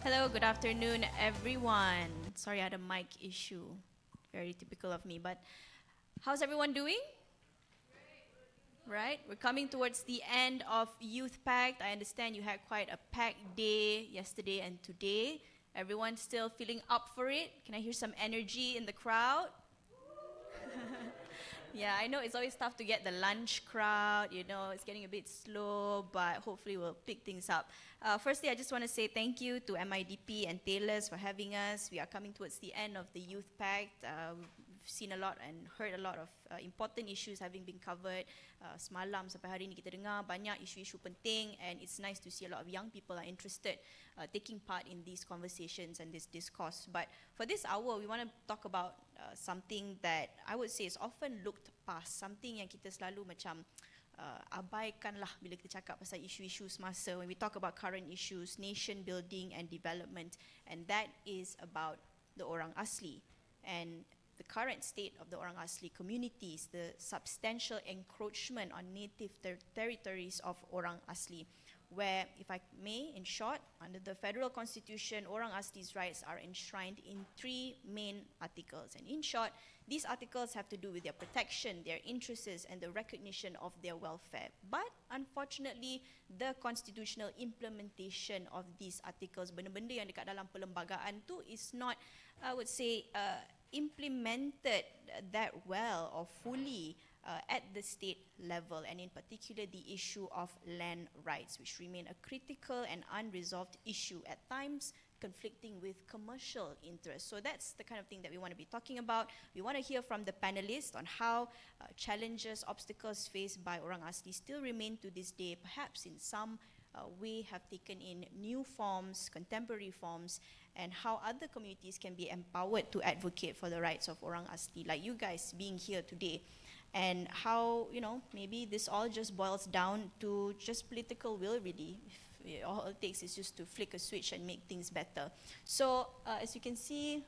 Hello, good afternoon, everyone. Sorry, I had a mic issue. Very typical of me, but how's everyone doing? Right, we're coming towards the end of Youth Pact. I understand you had quite a packed day yesterday and today. Everyone still feeling up for it? Can I hear some energy in the crowd? Yeah, I know it's always tough to get the lunch crowd, it's getting a bit slow, but hopefully we'll pick things up. Firstly, I just want to say thank you to MIDP and Taylors for having us. We are coming towards the end of the Youth Pact. We've seen a lot and heard a lot of important issues having been covered. Semalam sampai hari ini kita dengar banyak isu-isu penting, and it's nice to see a lot of young people are interested taking part in these conversations and this discourse. But for this hour, we want to talk about something that I would say is often looked past, something yang kita selalu macam abaikan lah bila kita cakap pasal isu-isu semasa when we talk about current issues, nation building and development, and that is about the Orang Asli and the current state of the Orang Asli communities, the substantial encroachment on native territories of Orang Asli, where, if I may, in short, under the federal constitution, Orang Asli's rights are enshrined in 3 main articles. And in short, these articles have to do with their protection, their interests, and the recognition of their welfare. But unfortunately, the constitutional implementation of these articles, benda-benda yang dekat dalam perlembagaan tu, is not, I would say, implemented that well or fully at the state level, and in particular the issue of land rights, which remain a critical and unresolved issue at times, conflicting with commercial interests. So that's the kind of thing that we want to be talking about. We want to hear from the panelists on how challenges, obstacles faced by Orang Asli still remain to this day, perhaps in some way have taken in new forms, contemporary forms, and how other communities can be empowered to advocate for the rights of Orang Asli, like you guys being here today. And how, maybe this all just boils down to just political will, really. All it takes is just to flick a switch and make things better. So, as you can see,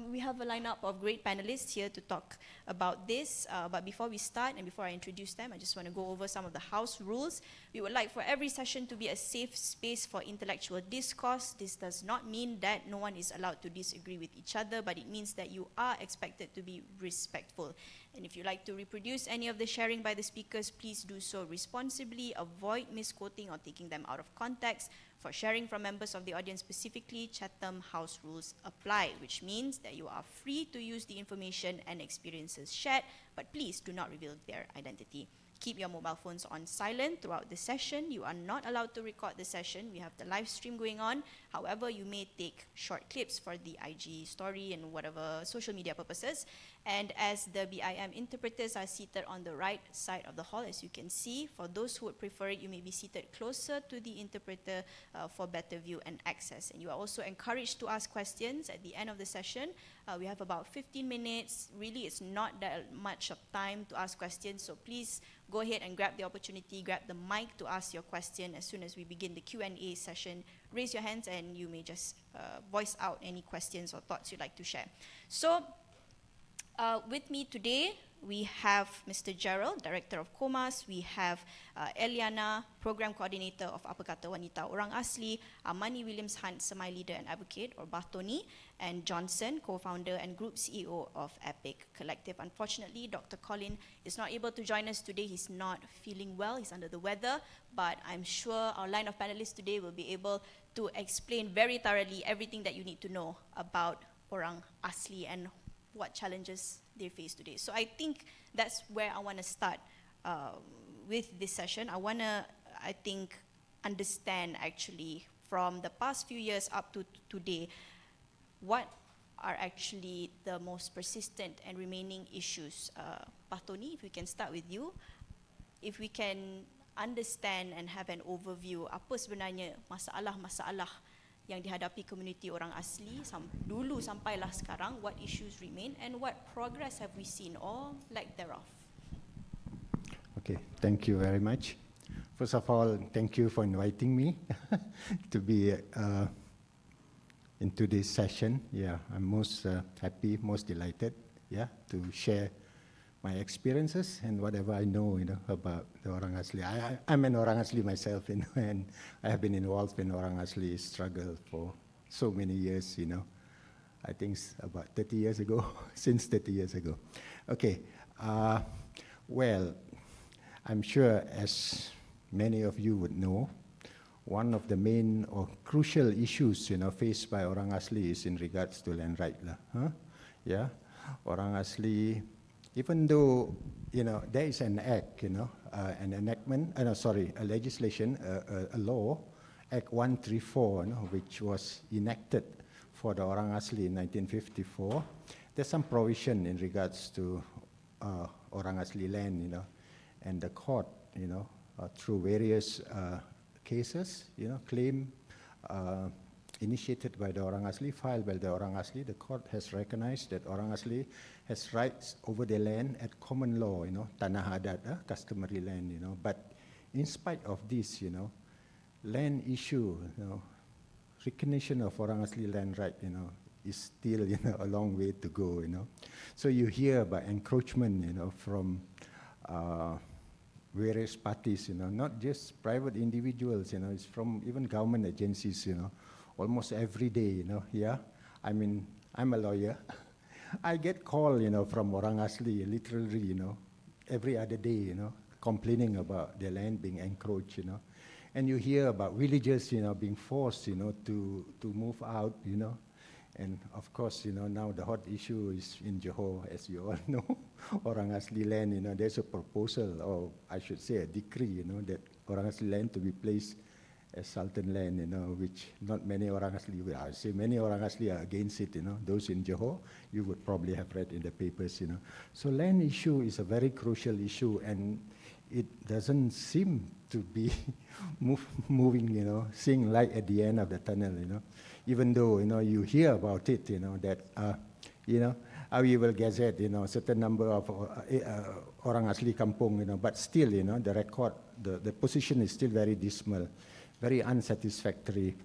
we have a lineup of great panelists here to talk about this. But before we start and before I introduce them, I just want to go over some of the house rules. We would like for every session to be a safe space for intellectual discourse. This does not mean that no one is allowed to disagree with each other, but it means that you are expected to be respectful. And if you like to reproduce any of the sharing by the speakers, please do so responsibly. Avoid misquoting or taking them out of context. For sharing from members of the audience specifically, Chatham House rules apply, which means that you are free to use the information and experiences shared, but please do not reveal their identity. Keep your mobile phones on silent throughout the session. You are not allowed to record the session. We have the live stream going on. However, you may take short clips for the IG story and whatever social media purposes. And as the BIM interpreters are seated on the right side of the hall, as you can see, for those who would prefer it, you may be seated closer to the interpreter for better view and access. And you are also encouraged to ask questions at the end of the session. We have about 15 minutes. Really, it's not that much of time to ask questions, so please go ahead and grab the opportunity, grab the mic to ask your question as soon as we begin the Q&A session. Raise your hands and you may just voice out any questions or thoughts you'd like to share. So, with me today, we have Mr. Gerald, Director of Komas. We have Eliana, Program Coordinator of Apa Kata Wanita Orang Asli, Amani Williams Hunt, Semai Leader and Advocate, or Bahtoni, and Johnson, Co-Founder and Group CEO of Epic Collective. Unfortunately, Dr. Colin is not able to join us today. He's not feeling well. He's under the weather, but I'm sure our line of panelists today will be able to explain very thoroughly everything that you need to know about Orang Asli and what challenges they face today. So I think that's where I want to start with this session. I want to, understand actually from the past few years up to today, what are actually the most persistent and remaining issues. Bahtoni, if we can start with you. If we can understand and have an overview, apa sebenarnya masalah-masalah yang dihadapi komuniti Orang Asli dulu sampailah sekarang, what issues remain and what progress have we seen or lack thereof? Okay, thank you very much. First of all, thank you for inviting me to be in today's session. Yeah, I'm most happy, most delighted, to share my experiences and whatever I know, about the Orang Asli. I'm an Orang Asli myself, and I have been involved in Orang Asli struggle for so many years, I think about 30 years ago, since 30 years ago. Okay, well, I'm sure as many of you would know, one of the main or crucial issues, faced by Orang Asli is in regards to land right. Yeah, Orang Asli, even though, there is an act, an enactment, a legislation, a law, Act 134, which was enacted for the Orang Asli in 1954. There's some provision in regards to Orang Asli land, and the court, through various cases, claim initiated by the Orang Asli, filed by the Orang Asli, the court has recognized that Orang Asli has rights over the land at common law, tanah adat, customary land, But in spite of this, land issue, recognition of Orang Asli land right, is still, a long way to go, So you hear about encroachment, from various parties, not just private individuals, it's from even government agencies, almost every day, yeah. I mean, I'm a lawyer. I get call, from Orang Asli, literally, every other day, complaining about their land being encroached, And you hear about villagers, being forced, to move out, And of course, now the hot issue is in Johor, as you all know, Orang Asli land, there's a proposal, or I should say a decree, that Orang Asli land to be placed as Sultan land, which not many Orang Asli, I say many Orang Asli are against it, Those in Johor, you would probably have read in the papers, So land issue is a very crucial issue, and it doesn't seem to be moving, seeing light at the end of the tunnel, Even though, you hear about it, that, we will gazette, certain number of Orang Asli kampung, but still, the record, the position is still very dismal, very unsatisfactory.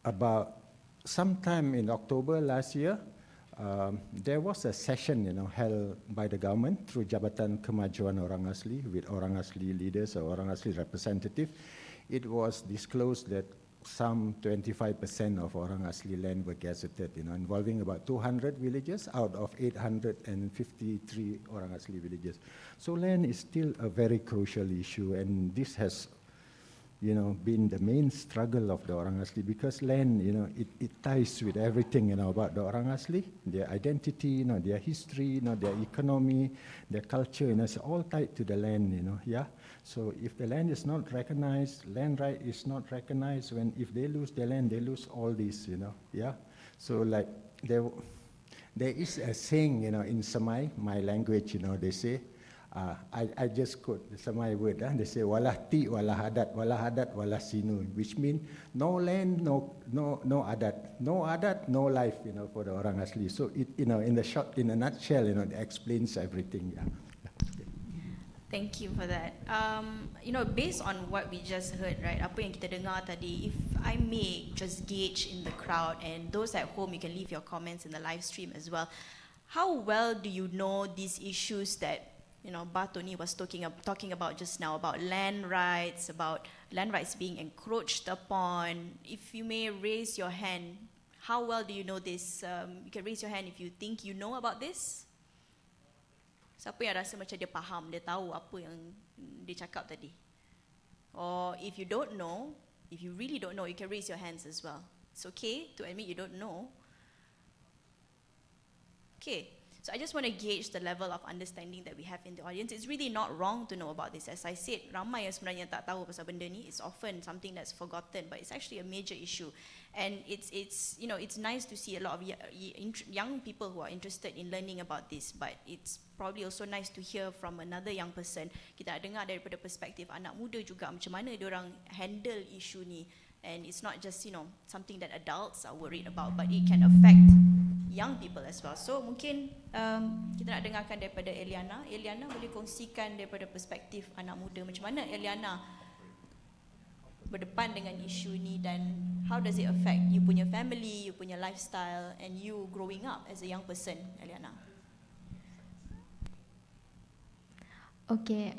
About sometime in October last year, there was a session, held by the government through Jabatan Kemajuan Orang Asli with Orang Asli leaders or Orang Asli representative. It was disclosed that some 25% of Orang Asli land were gazetted, involving about 200 villages out of 853 Orang Asli villages. So land is still a very crucial issue, and this has, been the main struggle of the Orang Asli, because land, it ties with everything, about the Orang Asli, their identity, their history, their economy, their culture, it's all tied to the land, yeah. So if the land is not recognized, land right is not recognized, if they lose their land, they lose all this, yeah. So like there is a saying, in Samai, my language, they say, I just quote the Samai word, they say, walah ti, walah hadat, walah sinu, which means no land, no adat, no life, for the Orang Asli. So it, in a nutshell, it explains everything, yeah. Thank you for that. Based on what we just heard, right, apa yang kita dengar tadi, if I may just gauge in the crowd, and those at home, you can leave your comments in the live stream as well. How well do you know these issues that, Batoni was talking about just now, about land rights being encroached upon? If you may raise your hand, how well do you know this? You can raise your hand if you think you know about this. Siapa yang rasa macam dia faham, dia tahu apa yang dia cakap tadi? Or if you don't know, if you really don't know, you can raise your hands as well. It's okay to admit you don't know. Okay, so I just want to gauge the level of understanding that we have in the audience. It's really not wrong to know about this. As I said, ramai yang sebenarnya tak tahu pasal benda ni. It's often something that's forgotten, but it's actually a major issue. And it's nice to see a lot of young people who are interested in learning about this, but it's probably also nice to hear from another young person. Kita dengar daripada perspektif anak muda juga, macam mana diorang handle isu ni. And it's not just, something that adults are worried about, but it can affect young people as well. So mungkin kita nak dengarkan daripada Eliana. Eliana boleh kongsikan daripada perspektif anak muda, macam mana Eliana berdepan dengan isu ni, dan how does it affect you punya family, you punya lifestyle, and you growing up as a young person, Eliana? Okay,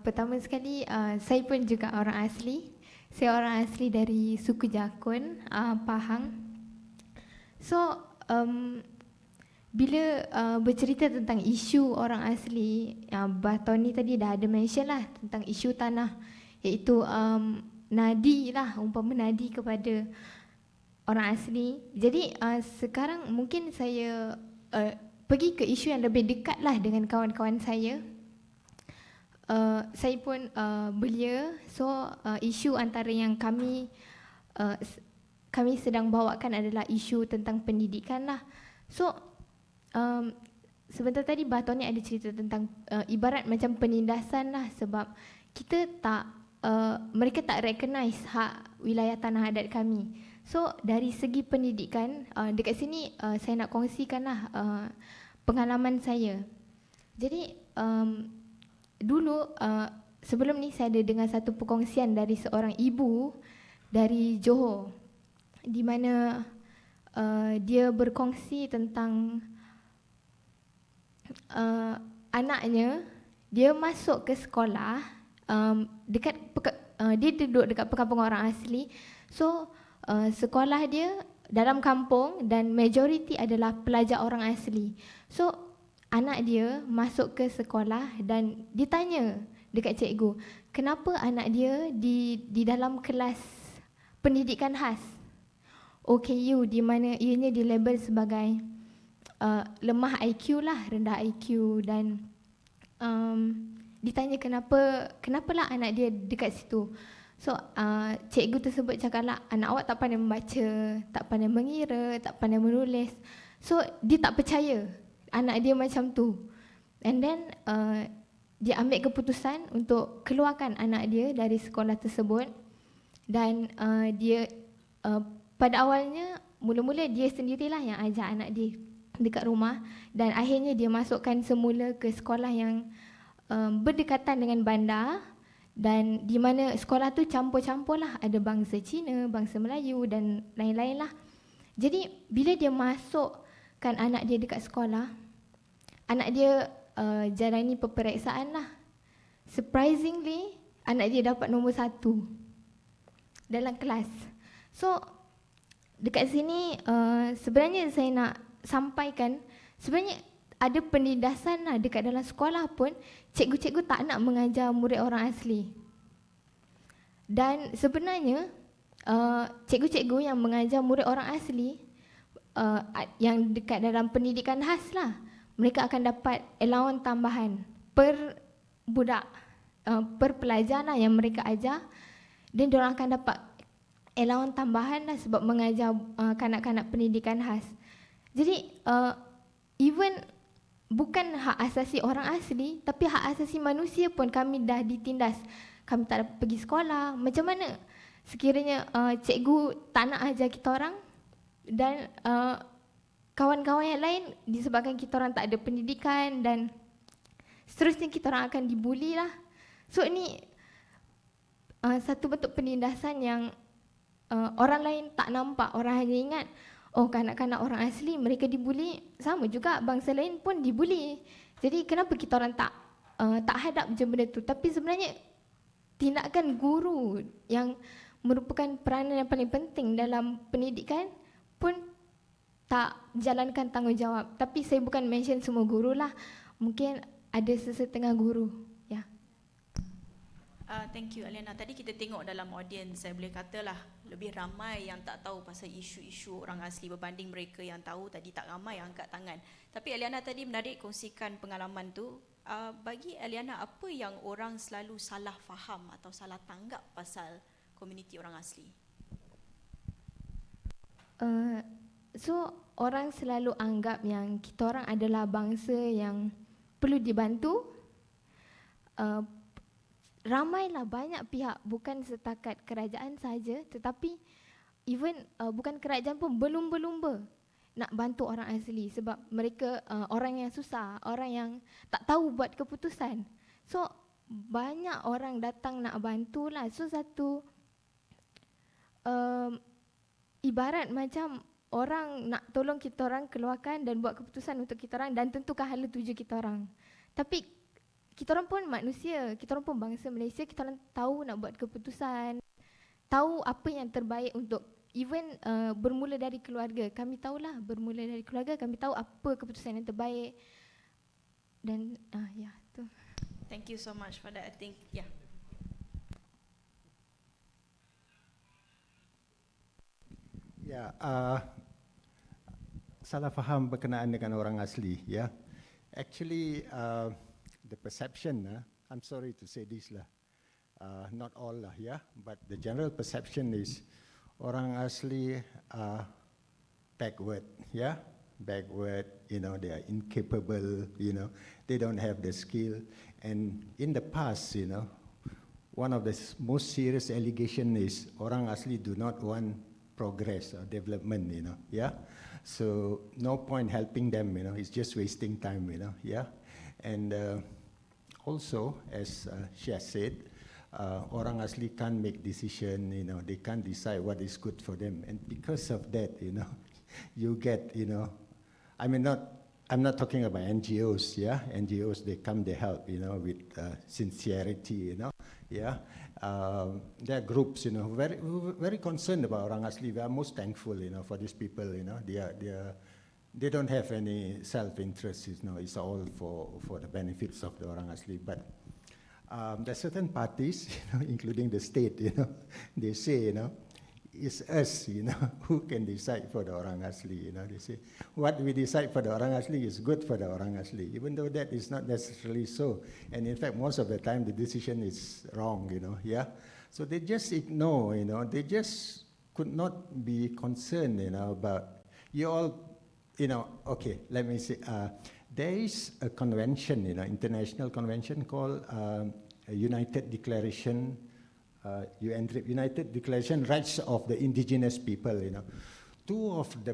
pertama sekali saya pun juga orang asli. Saya orang asli dari suku Jakun, Pahang. So, bila bercerita tentang isu orang asli, Baton ni tadi dah ada mention lah tentang isu tanah, iaitu nadi lah, umpama nadi kepada orang asli. Jadi sekarang mungkin saya pergi ke isu yang lebih dekat lah dengan kawan-kawan saya. Saya pun belia, so isu antara yang kami sedang bawakan adalah isu tentang pendidikan lah. So sebentar tadi Baton ni ada cerita tentang ibarat macam penindasan lah, sebab kita tak mereka tak recognize hak wilayah tanah adat kami. So dari segi pendidikan, dekat sini saya nak kongsikan lah pengalaman saya. Jadi dulu sebelum ni saya ada dengar satu perkongsian dari seorang ibu dari Johor, di mana dia berkongsi tentang anaknya. Dia masuk ke sekolah dia duduk dekat kampung orang asli. So sekolah dia dalam kampung dan majoriti adalah pelajar orang asli. So anak dia masuk ke sekolah dan ditanya dekat cikgu, kenapa anak dia di dalam kelas pendidikan khas OKU, di mana ianya dilabel sebagai lemah IQ lah, rendah IQ, dan ditanya kenapalah anak dia dekat situ. So cikgu tersebut cakaplah, anak awak tak pandai membaca, tak pandai mengira, tak pandai menulis. So dia tak percaya anak dia macam tu. And then dia ambil keputusan untuk keluarkan anak dia dari sekolah tersebut. Dan dia pada awalnya, mula-mula dia sendirilah yang ajar anak dia dekat rumah. Dan akhirnya dia masukkan semula ke sekolah yang berdekatan dengan bandar. Dan di mana sekolah tu campur-campur lah, ada bangsa Cina, bangsa Melayu dan lain-lain lah. Jadi bila dia masukkan anak dia dekat sekolah, anak dia jalani peperiksaan lah. Surprisingly, anak dia dapat nombor 1 dalam kelas. So dekat sini sebenarnya saya nak sampaikan, sebenarnya ada penindasan lah dekat dalam sekolah pun. Cikgu-cikgu tak nak mengajar murid orang asli. Dan sebenarnya cikgu-cikgu yang mengajar murid orang asli yang dekat dalam pendidikan khas lah, mereka akan dapat allowance tambahan per budak, per pelajar lah yang mereka ajar. Dan diorang akan dapat allowance tambahan lah sebab mengajar kanak-kanak pendidikan khas. Jadi even bukan hak asasi orang asli, tapi hak asasi manusia pun kami dah ditindas. Kami tak dapat pergi sekolah. Macam mana sekiranya cikgu tak nak ajar kita orang, dan kawan-kawan yang lain, disebabkan kita orang tak ada pendidikan, dan seterusnya kita orang akan dibuli lah. So ini satu bentuk penindasan yang orang lain tak nampak. Orang hanya ingat, oh kanak-kanak orang asli mereka dibuli, sama juga bangsa lain pun dibuli. Jadi kenapa kita orang tak hadap je benda tu? Tapi sebenarnya tindakan guru yang merupakan peranan yang paling penting dalam pendidikan pun tak jalankan tanggungjawab. Tapi saya bukan mention semua guru lah, mungkin ada sesetengah guru. Ya. Thank you Aliana. Tadi kita tengok dalam audience, saya boleh katalah lebih ramai yang tak tahu pasal isu-isu orang asli berbanding mereka yang tahu. Tadi tak ramai yang angkat tangan. Tapi Aliana tadi menarik kongsikan pengalaman tu. Bagi Aliana, apa yang orang selalu salah faham atau salah tanggap pasal komuniti orang asli? So orang selalu anggap yang kita orang adalah bangsa yang perlu dibantu. Ramailah banyak pihak, bukan setakat kerajaan saja, tetapi even bukan kerajaan pun berlumba-lumba nak bantu orang asli sebab mereka orang yang susah, orang yang tak tahu buat keputusan. So banyak orang datang nak bantulah. So satu ibarat macam orang nak tolong kita orang keluarkan dan buat keputusan untuk kita orang dan tentukan hala tuju kita orang. Tapi kita orang pun manusia, kita orang pun bangsa Malaysia, kita orang tahu nak buat keputusan, tahu apa yang terbaik untuk even bermula dari keluarga. Kami tahulah bermula dari keluarga, kami tahu apa keputusan yang terbaik. Dan ya, tu. Thank you so much for that. I think, yeah. Ya, salah faham berkenaan dengan orang asli, ya. Actually, the perception, I'm sorry to say this lah, not all lah, yeah, but the general perception is orang asli are backward, yeah, backward, you know, they are incapable, you know, they don't have the skill. And in the past, you know, one of the most serious allegation is orang asli do not want progress or development, you know, yeah. So no point helping them, you know, it's just wasting time, you know, yeah. And also, as she has said, orang asli can't make decision, you know, they can't decide what is good for them. And because of that, you know, you get, you know, I'm not talking about NGOs, yeah. NGOs, they come, they help, you know, with sincerity, you know, yeah. There are groups, you know, very concerned about orang asli. We are most thankful, you know, for these people, you know. They don't have any self-interest, you know. It's all for the benefits of the orang asli. But there are certain parties, you know, including the state, you know, they say, you know, it's us, you know, who can decide for the orang asli, you know. They say, what we decide for the orang asli is good for the orang asli, even though that is not necessarily so. And in fact, most of the time, the decision is wrong, you know, yeah. So they just ignore, you know, they just could not be concerned, you know, about, you all, you know, okay, let me say, there is a convention, you know, international convention called United Declaration, United Declaration Rights of the Indigenous People, you know. Two of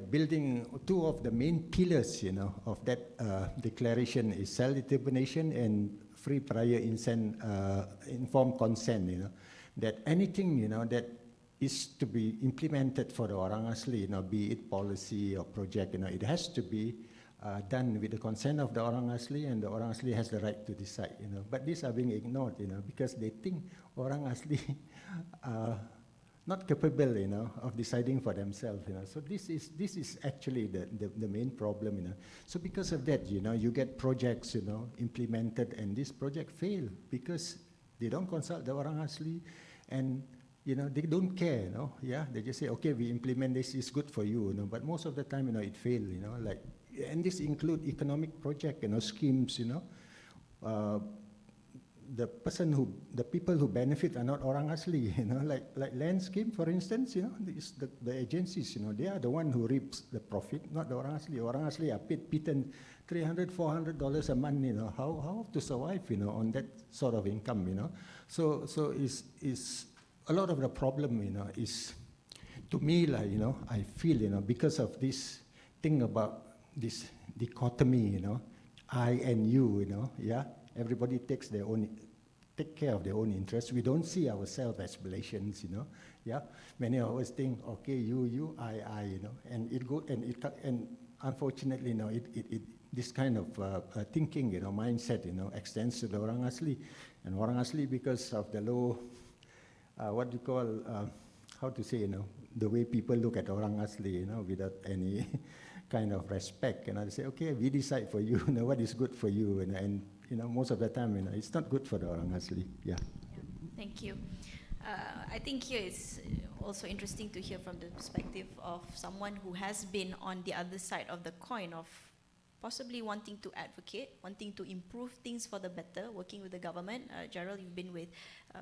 the main pillars, you know, of that declaration is self-determination and free prior informed consent, you know. That anything, you know, that is to be implemented for the orang asli, you know, be it policy or project, you know, it has to be done with the consent of the orang asli, and the orang asli has the right to decide, you know. But these are being ignored, you know, because they think orang asli are not capable, you know, of deciding for themselves, you know. So this is actually the main problem, you know. So because of that, you know, you get projects, you know, implemented, and this project fail because they don't consult the orang asli, and you know, they don't care, you know, yeah. They just say, okay, we implement this, it's good for you, you know. But most of the time, you know, it fails, you know, like. And this include economic project, you know, schemes, you know. The people who benefit are not orang asli, you know, like land scheme, for instance, you know, the agencies, you know, they are the one who reaps the profit, not the orang asli. Orang asli are beaten $300, $400 a month, you know. How to survive, you know, on that sort of income, you know. So is a lot of the problem, you know, is, to me, like, you know, I feel, you know, because of this thing about this dichotomy, you know, I and you know, yeah, everybody take care of their own interests. We don't see ourselves as Malaysians, you know, yeah. Many of us think, okay, you, I, you know, and unfortunately, you know, this kind of thinking, you know, mindset, you know, extends to the orang asli, and orang asli, because of the low, what do you call, how to say, you know, the way people look at orang asli, you know, without any kind of respect, and I say, okay, we decide for you, you know, what is good for you, and you know, most of the time, you know, it's not good for the orang asli. Yeah. Thank you. I think here it's also interesting to hear from the perspective of someone who has been on the other side of the coin of possibly wanting to advocate, wanting to improve things for the better, working with the government. Gerald, you've been with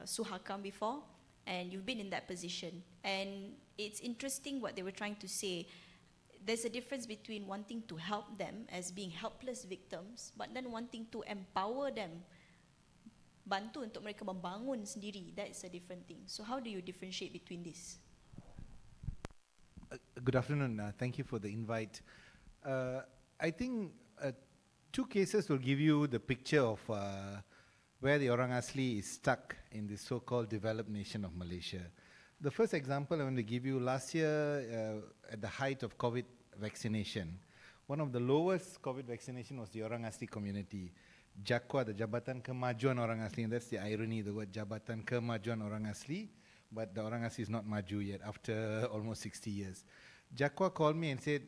Suhakam before, and you've been in that position. And it's interesting what they were trying to say. There's a difference between wanting to help them as being helpless victims, but then wanting to empower them, bantu untuk mereka membangun sendiri. That is a different thing. So how do you differentiate between this? Good afternoon. Thank you for the invite. I think two cases will give you the picture of where the Orang Asli is stuck in the so-called developed nation of Malaysia. The first example I want to give you, last year at the height of COVID vaccination, one of the lowest COVID vaccination was the Orang Asli community. JAKWA, the Jabatan Kemajuan Orang Asli, and that's the irony, the word Jabatan Kemajuan Orang Asli, but the Orang Asli is not maju yet after almost 60 years. Jakwa called me and said,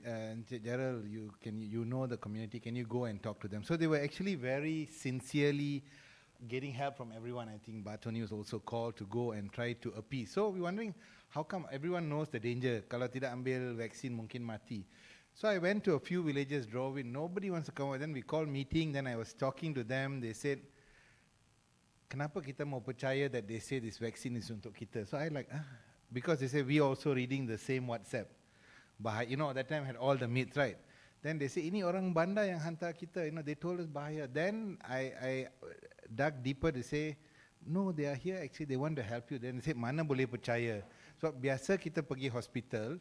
Gerald, you know the community, can you go and talk to them? So they were actually very sincerely getting help from everyone. I think Batoni was also called to go and try to appease. So we're wondering, how come everyone knows the danger? Kalau tidak ambil vaksin mungkin mati. So I went to a few villages, drove in, nobody wants to come out. Then we called meeting, then I was talking to them, they said, kenapa kita mau percaya that they say this vaccine is untuk kita? So I because they say we also reading the same WhatsApp. Bahaya, that time had all the myths, right? Then they say, ini orang bandar yang hantar kita, they told us bahaya. Then I dug deeper to say, no, they are here actually, they want to help you. Then they say, mana boleh percaya? So biasa kita pergi hospital,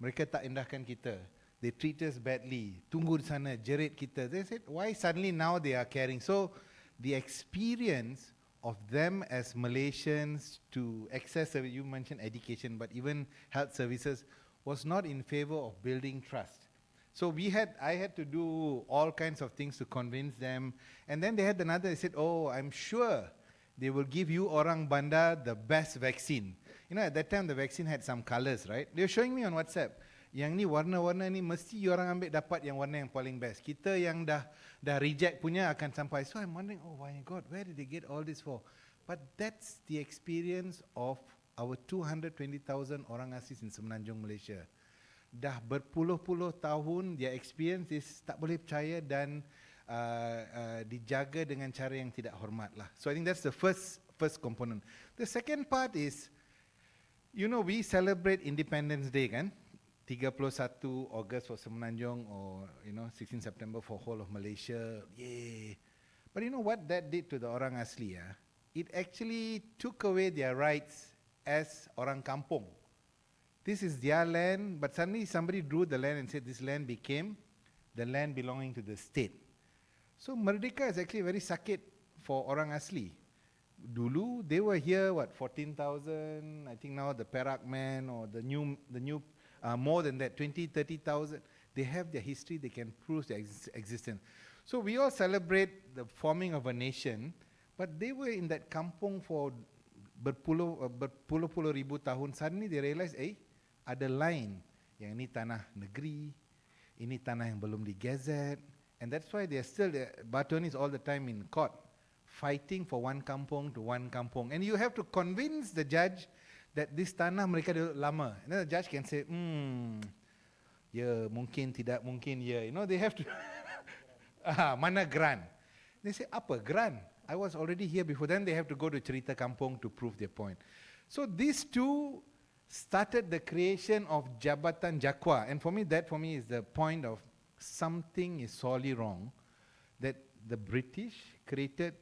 mereka tak indahkan kita. They treat us badly, tunggu di sana, jerit kita. They said, why suddenly now they are caring? So the experience of them as Malaysians to access, you mentioned education, but even health services, was not in favor of building trust. So I had to do all kinds of things to convince them. And then they had they said, oh, I'm sure they will give you Orang Bandar the best vaccine. At that time the vaccine had some colors, right? They were showing me on WhatsApp. Yang ni warna-warna ni mesti orang ambil dapat yang warna yang paling best. Kita yang dah reject punya akan sampai. So I'm wondering, oh my God, where did they get all this for? But that's the experience of our 220,000 Orang Asli in Semenanjung, Malaysia. Dah berpuluh-puluh tahun, their experience is tak boleh percaya dan dijaga dengan cara yang tidak hormat lah. So I think that's the first component. The second part is, we celebrate Independence Day kan? 31 August for Semenanjung, or 16 September for whole of Malaysia. Yay! But you know what that did to the Orang Asli? It actually took away their rights as Orang Kampung. This is their land, but suddenly somebody drew the land and said this land became the land belonging to the state. So Merdeka is actually very sakit for Orang Asli. Dulu, they were here, 14,000, I think now the Perak man or the new more than that, 20, 30,000. They have their history, they can prove their existence. So we all celebrate the forming of a nation, but they were in that kampung for berpuluh-puluh ribu tahun. Suddenly they realize, ada line, yang ini tanah negeri, ini tanah yang belum digazet, and that's why they are still, Batoni is all the time in court, fighting for one kampung to one kampung. And you have to convince the judge that this tanah mereka dah lama. And then the judge can say, ya, mungkin, tidak mungkin, ya. They have to, mana grant? They say, apa grant? I was already here before. Then they have to go to Cerita Kampung to prove their point. So these two started the creation of Jabatan Jakwa. And for me is the point of something is sorely wrong, that the British created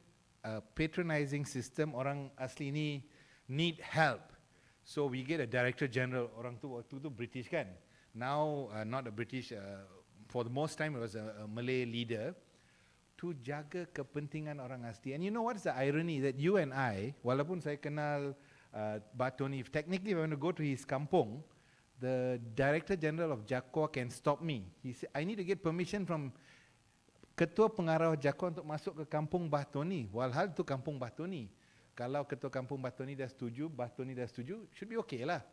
a patronizing system. Orang Asli ni need help. So we get a Director General, orang tu waktu tu British kan. Now not a British, for the most time it was a Malay leader, to jaga kepentingan Orang Asli. And you know what's the irony? That you and I, walaupun saya kenal Batoni, technically if I want to go to his kampung, the Director General of Jakwa can stop me. He said, I need to get permission from Ketua Pengarah Jakwa untuk masuk ke kampung Batoni. Walhal tu kampung Batoni. Kalau Ketua Kampung Batoni dah setuju, should be okay lah.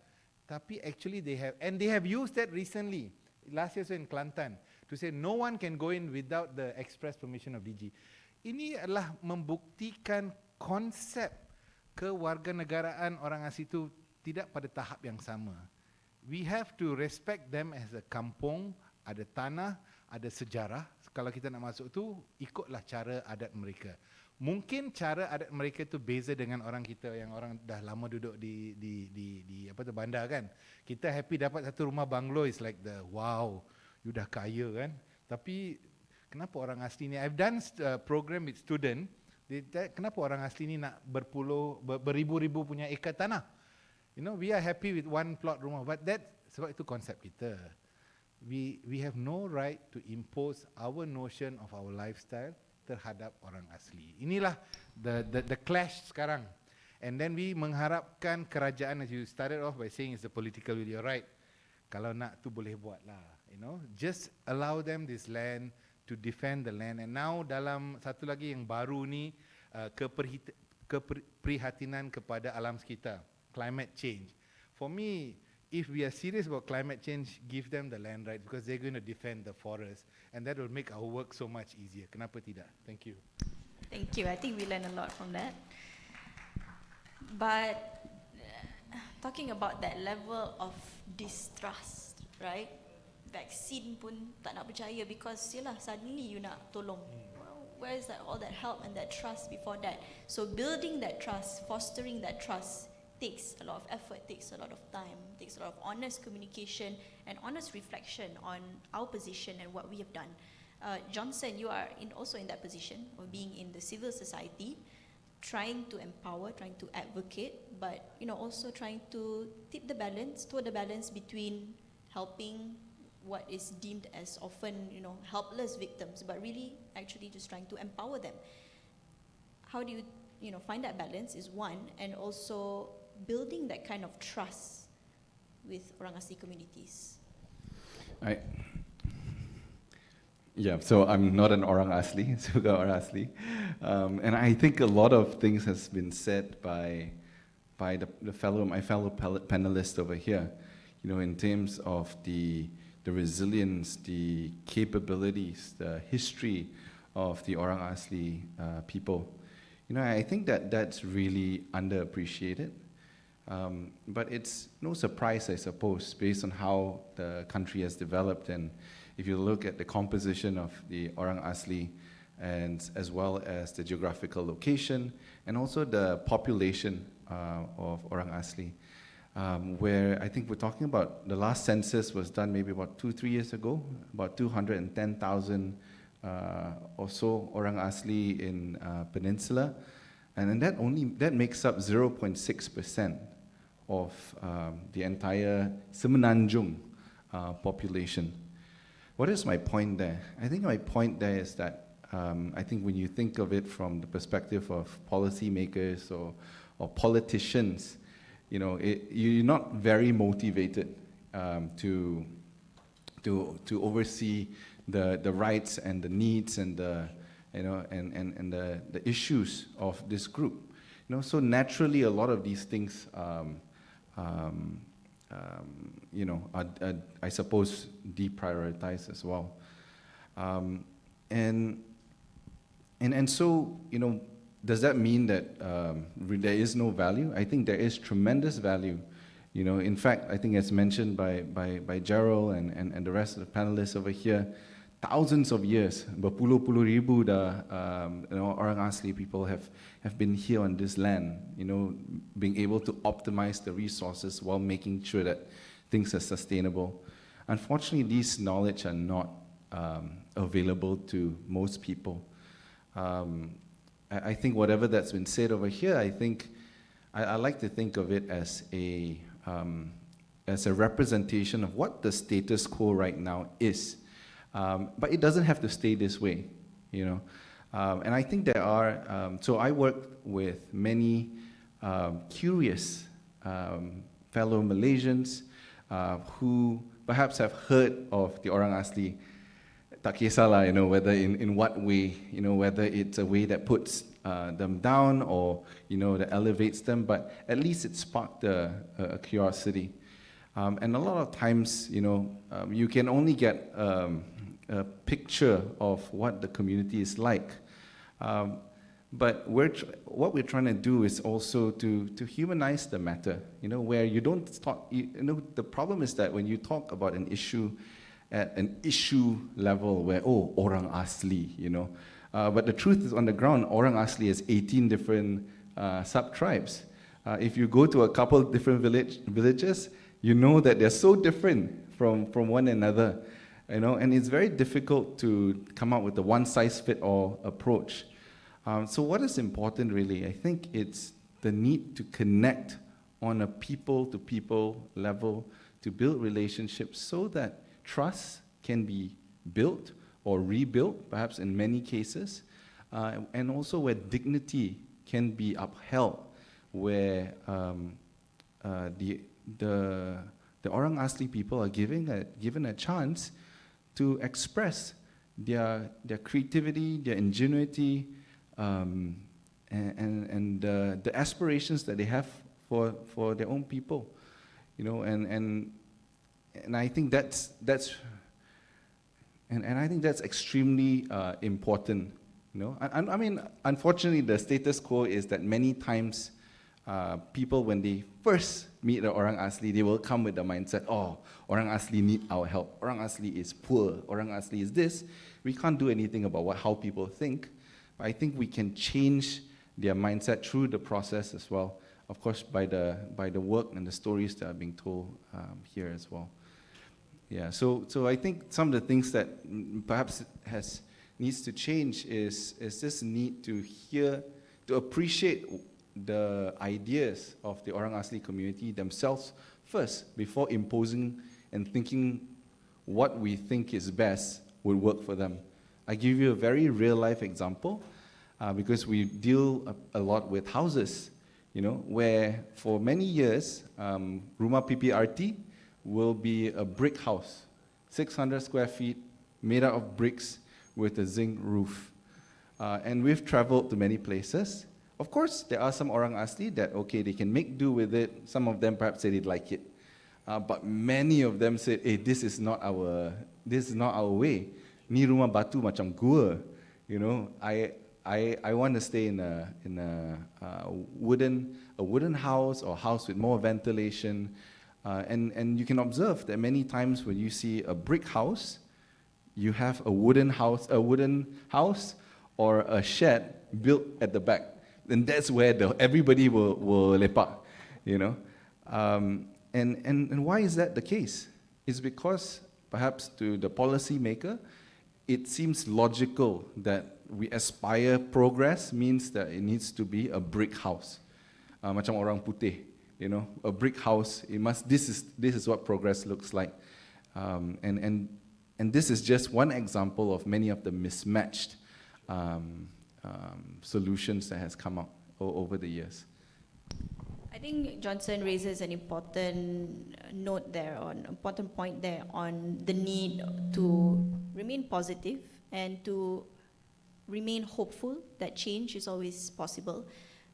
Tapi actually they have used that recently, last year in Kelantan, to say no one can go in without the express permission of DG. Ini adalah membuktikan konsep kewarganegaraan Orang Asli itu tidak pada tahap yang sama. We have to respect them as a kampung, ada tanah, ada sejarah. Kalau kita nak masuk tu, ikutlah cara adat mereka. Mungkin cara adat mereka tu beza dengan orang kita yang orang dah lama duduk di bandar kan. Kita happy dapat satu rumah banglo is like the wow, you dah kaya kan. Tapi kenapa Orang Asli ni, I've done program with student, kenapa Orang Asli ni nak beribu-ribu punya ekar tanah? We are happy with one plot rumah, but sebab itu konsep kita. We have no right to impose our notion of our lifestyle terhadap Orang Asli. Inilah the clash sekarang. And then we mengharapkan kerajaan, as you started off by saying, it's the political will. You're right. Kalau nak tu boleh buat lah. Just allow them this land to defend the land. And now dalam satu lagi yang baru ni, keprihatinan kepada alam sekitar. climate change. For me, if we are serious about climate change, give them the land rights because they're going to defend the forest, and that will make our work so much easier. Kenapa tidak? Thank you. Thank you. I think we learned a lot from that. But talking about that level of distrust, right? Vaccine pun tak nak percaya because yelah suddenly you nak tolong. Well, where is that all that help and that trust before that? So building that trust, fostering that trust takes a lot of effort, takes a lot of time, takes a lot of honest communication and honest reflection on our position and what we have done. Johnson, you are also in that position of being in the civil society, trying to empower, trying to advocate, but also trying to tip the balance, toward the balance between helping what is deemed as often helpless victims, but really actually just trying to empower them. How do you find that balance is one, and also building that kind of trust with Orang Asli communities. Yeah, so I'm not an Orang Asli, Suga Orang Asli. And I think a lot of things has been said by my fellow panelists over here, in terms of the resilience, the capabilities, the history of the Orang Asli people. I think that's really underappreciated. But it's no surprise, I suppose, based on how the country has developed, and if you look at the composition of the Orang Asli, and as well as the geographical location, and also the population of Orang Asli, where I think we're talking about the last census was done maybe about 2-3 years ago, about 210,000 or so Orang Asli in Peninsula, and that makes up 0.6% of the entire Semenanjung population. What is my point there? I think my point there is that I think when you think of it from the perspective of policymakers or politicians, you're not very motivated to oversee the rights and the needs and the issues of this group. So naturally, a lot of these things, I suppose, deprioritized as well. And so, does that mean that there is no value? I think there is tremendous value. In fact, I think as mentioned by Gerald and the rest of the panelists over here, thousands of years, berpuluh-puluh ribu Orang Asli people have been here on this land, being able to optimize the resources while making sure that things are sustainable. Unfortunately, these knowledge are not available to most people. I think whatever that's been said over here, I think I like to think of it as a representation of what the status quo right now is. But it doesn't have to stay this way, And I think there are, so I work with many curious fellow Malaysians who perhaps have heard of the Orang Asli. Tak kisahlah, whether in what way, whether it's a way that puts them down or, that elevates them, but at least it sparked a curiosity. And a lot of times, you can only get a picture of what the community is like. But what we're trying to do is also to humanize the matter, where you don't talk, the problem is that when you talk about an issue at an issue level where, Orang Asli, but the truth is on the ground, Orang Asli has 18 different sub-tribes. If you go to a couple different villages, you know that they're so different from one another, and it's very difficult to come up with a one-size-fits-all approach. So what is important really, I think it's the need to connect on a people-to-people level to build relationships so that trust can be built or rebuilt, perhaps in many cases, and also where dignity can be upheld, where the Orang Asli people are given a chance to express their creativity, their ingenuity, and the aspirations that they have for their own people, you know, and I think that's I think that's extremely important, you know. I mean, unfortunately, the status quo is that many times people, when they first meet the Orang Asli, they will come with the mindset, oh, Orang Asli need our help. Orang Asli is poor. Orang Asli is this. We can't do anything about how people think. But I think we can change their mindset through the process as well. Of course, by the work and the stories that are being told here as well. Yeah. So I think some of the things that perhaps needs to change is this need to appreciate the ideas of the Orang Asli community themselves first, before imposing and thinking what we think is best would work for them. I give you a very real-life example, because we deal a lot with houses, you know, where for many years, Rumah PPRT will be a brick house, 600 square feet, made out of bricks with a zinc roof. And we've traveled to many places. Of course, there are some Orang Asli that, okay, they can make do with it. Some of them perhaps say they'd like it. But many of them said, hey, this is not our way. Ni rumah batu macam gua. You know, I want to stay in a wooden house, or house with more ventilation. And you can observe that many times when you see a brick house, you have a wooden house or a shed built at the back. And that's where everybody will lepak, you know. And why is that the case? It's because perhaps to the policymaker, it seems logical that we aspire progress means that it needs to be a brick house. Macam orang putih, you know, a brick house, this is what progress looks like. And this is just one example of many of the mismatched solutions that has come up over the years. I think Johnson raises an important note there, or an important point there, on the need to remain positive and to remain hopeful that change is always possible.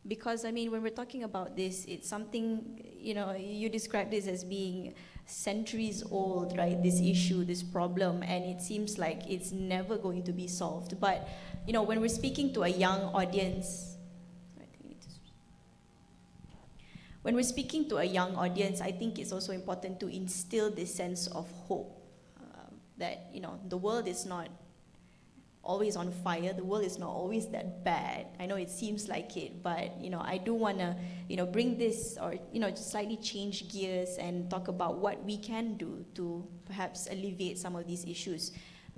Because, I mean, when we're talking about this, it's something, you know, you describe this as being centuries old, right? This issue, this problem, and it seems like it's never going to be solved. But, you know, when we're speaking to a young audience, I think it's also important to instill this sense of hope, that, you know, the world is not always on fire, the world is not always that bad. I know it seems like it, but, you know, I do want to, you know, bring this, or, you know, just slightly change gears and talk about what we can do to perhaps alleviate some of these issues.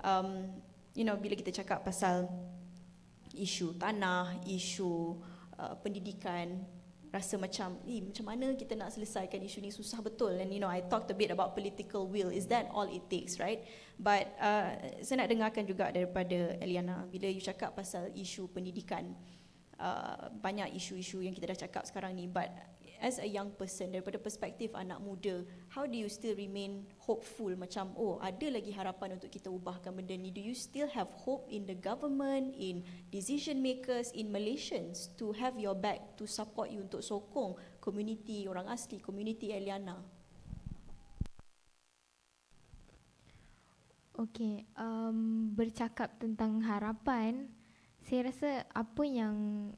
You know, bila kita cakap pasal isu tanah, isu pendidikan, rasa macam, macam mana kita nak selesaikan isu ni, susah betul. And, you know, I talked a bit about political will. Is that all it takes, right? But saya nak dengarkan juga daripada Eliana, bila you cakap pasal isu pendidikan, banyak isu-isu yang kita dah cakap sekarang ni, but as a young person, daripada perspektif anak muda, how do you still remain hopeful? Macam, oh, ada lagi harapan untuk kita ubahkan benda ni. Do you still have hope in the government, in decision makers, in Malaysians to have your back, to support you, untuk sokong community Orang Asli, community Eliana? Okay, bercakap tentang harapan, saya rasa apa yang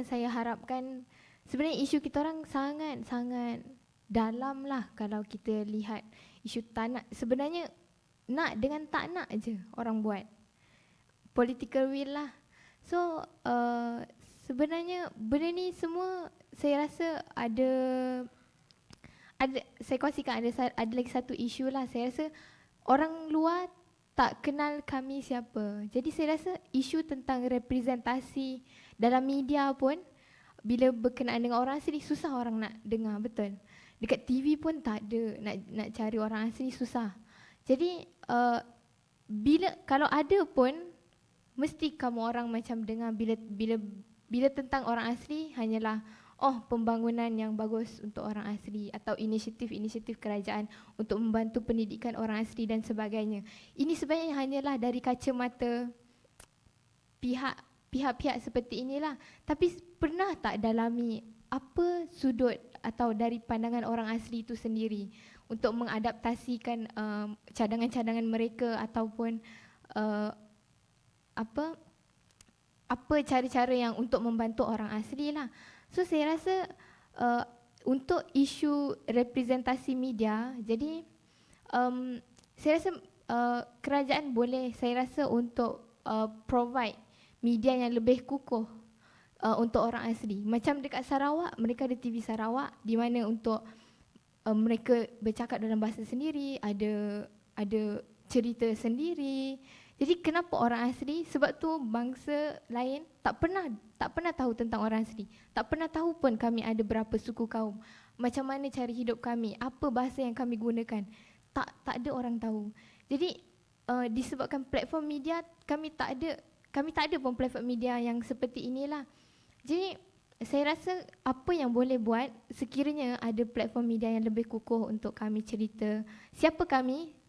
saya harapkan, sebenarnya isu kita orang sangat dalam lah. Kalau kita lihat isu tanah, sebenarnya nak dengan tak nak je orang buat. Political will lah. So sebenarnya benda ni semua saya rasa ada saya kongsikan ada lagi satu isu lah. Saya rasa orang luar tak kenal kami siapa. Jadi saya rasa isu tentang representasi dalam media pun, bila berkenaan dengan orang asli, susah orang nak dengar, betul. Dekat TV pun tak ada, nak cari orang asli susah. Jadi kalau ada pun, mesti kamu orang macam dengar bila tentang orang asli hanyalah, oh, pembangunan yang bagus untuk orang asli, atau inisiatif kerajaan untuk membantu pendidikan orang asli dan sebagainya. Ini sebenarnya hanyalah dari kacamata pihak-pihak seperti inilah. Tapi pernah tak dalami apa sudut atau dari pandangan orang asli itu sendiri untuk mengadaptasikan cadangan-cadangan mereka ataupun apa cara-cara yang untuk membantu orang asli lah. So saya rasa untuk isu representasi media, jadi saya rasa kerajaan boleh, saya rasa untuk provide media yang lebih kukuh untuk orang asli. Macam dekat Sarawak, mereka ada TV Sarawak di mana untuk mereka bercakap dalam bahasa sendiri, ada cerita sendiri. Jadi kenapa orang asli? Sebab tu bangsa lain tak pernah tahu tentang orang asli. Tak pernah tahu pun kami ada berapa suku kaum. Macam mana cara hidup kami, apa bahasa yang kami gunakan. Tak ada orang tahu. Jadi disebabkan platform media, kami tak ada pun platform media yang seperti inilah. Jadi saya rasa apa yang boleh buat sekiranya ada platform media yang lebih kukuh untuk kami cerita siapa kami.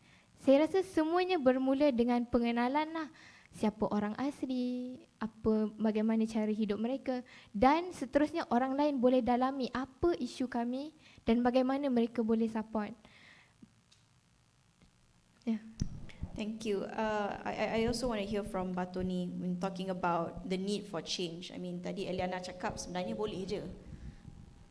Saya rasa semuanya bermula dengan pengenalan lah. Siapa orang asli, bagaimana cara hidup mereka, dan seterusnya orang lain boleh dalami apa isu kami dan bagaimana mereka boleh support. Yeah. Thank you. I also want to hear from Batoni when talking about the need for change. I mean, tadi Eliana cakap sebenarnya boleh je.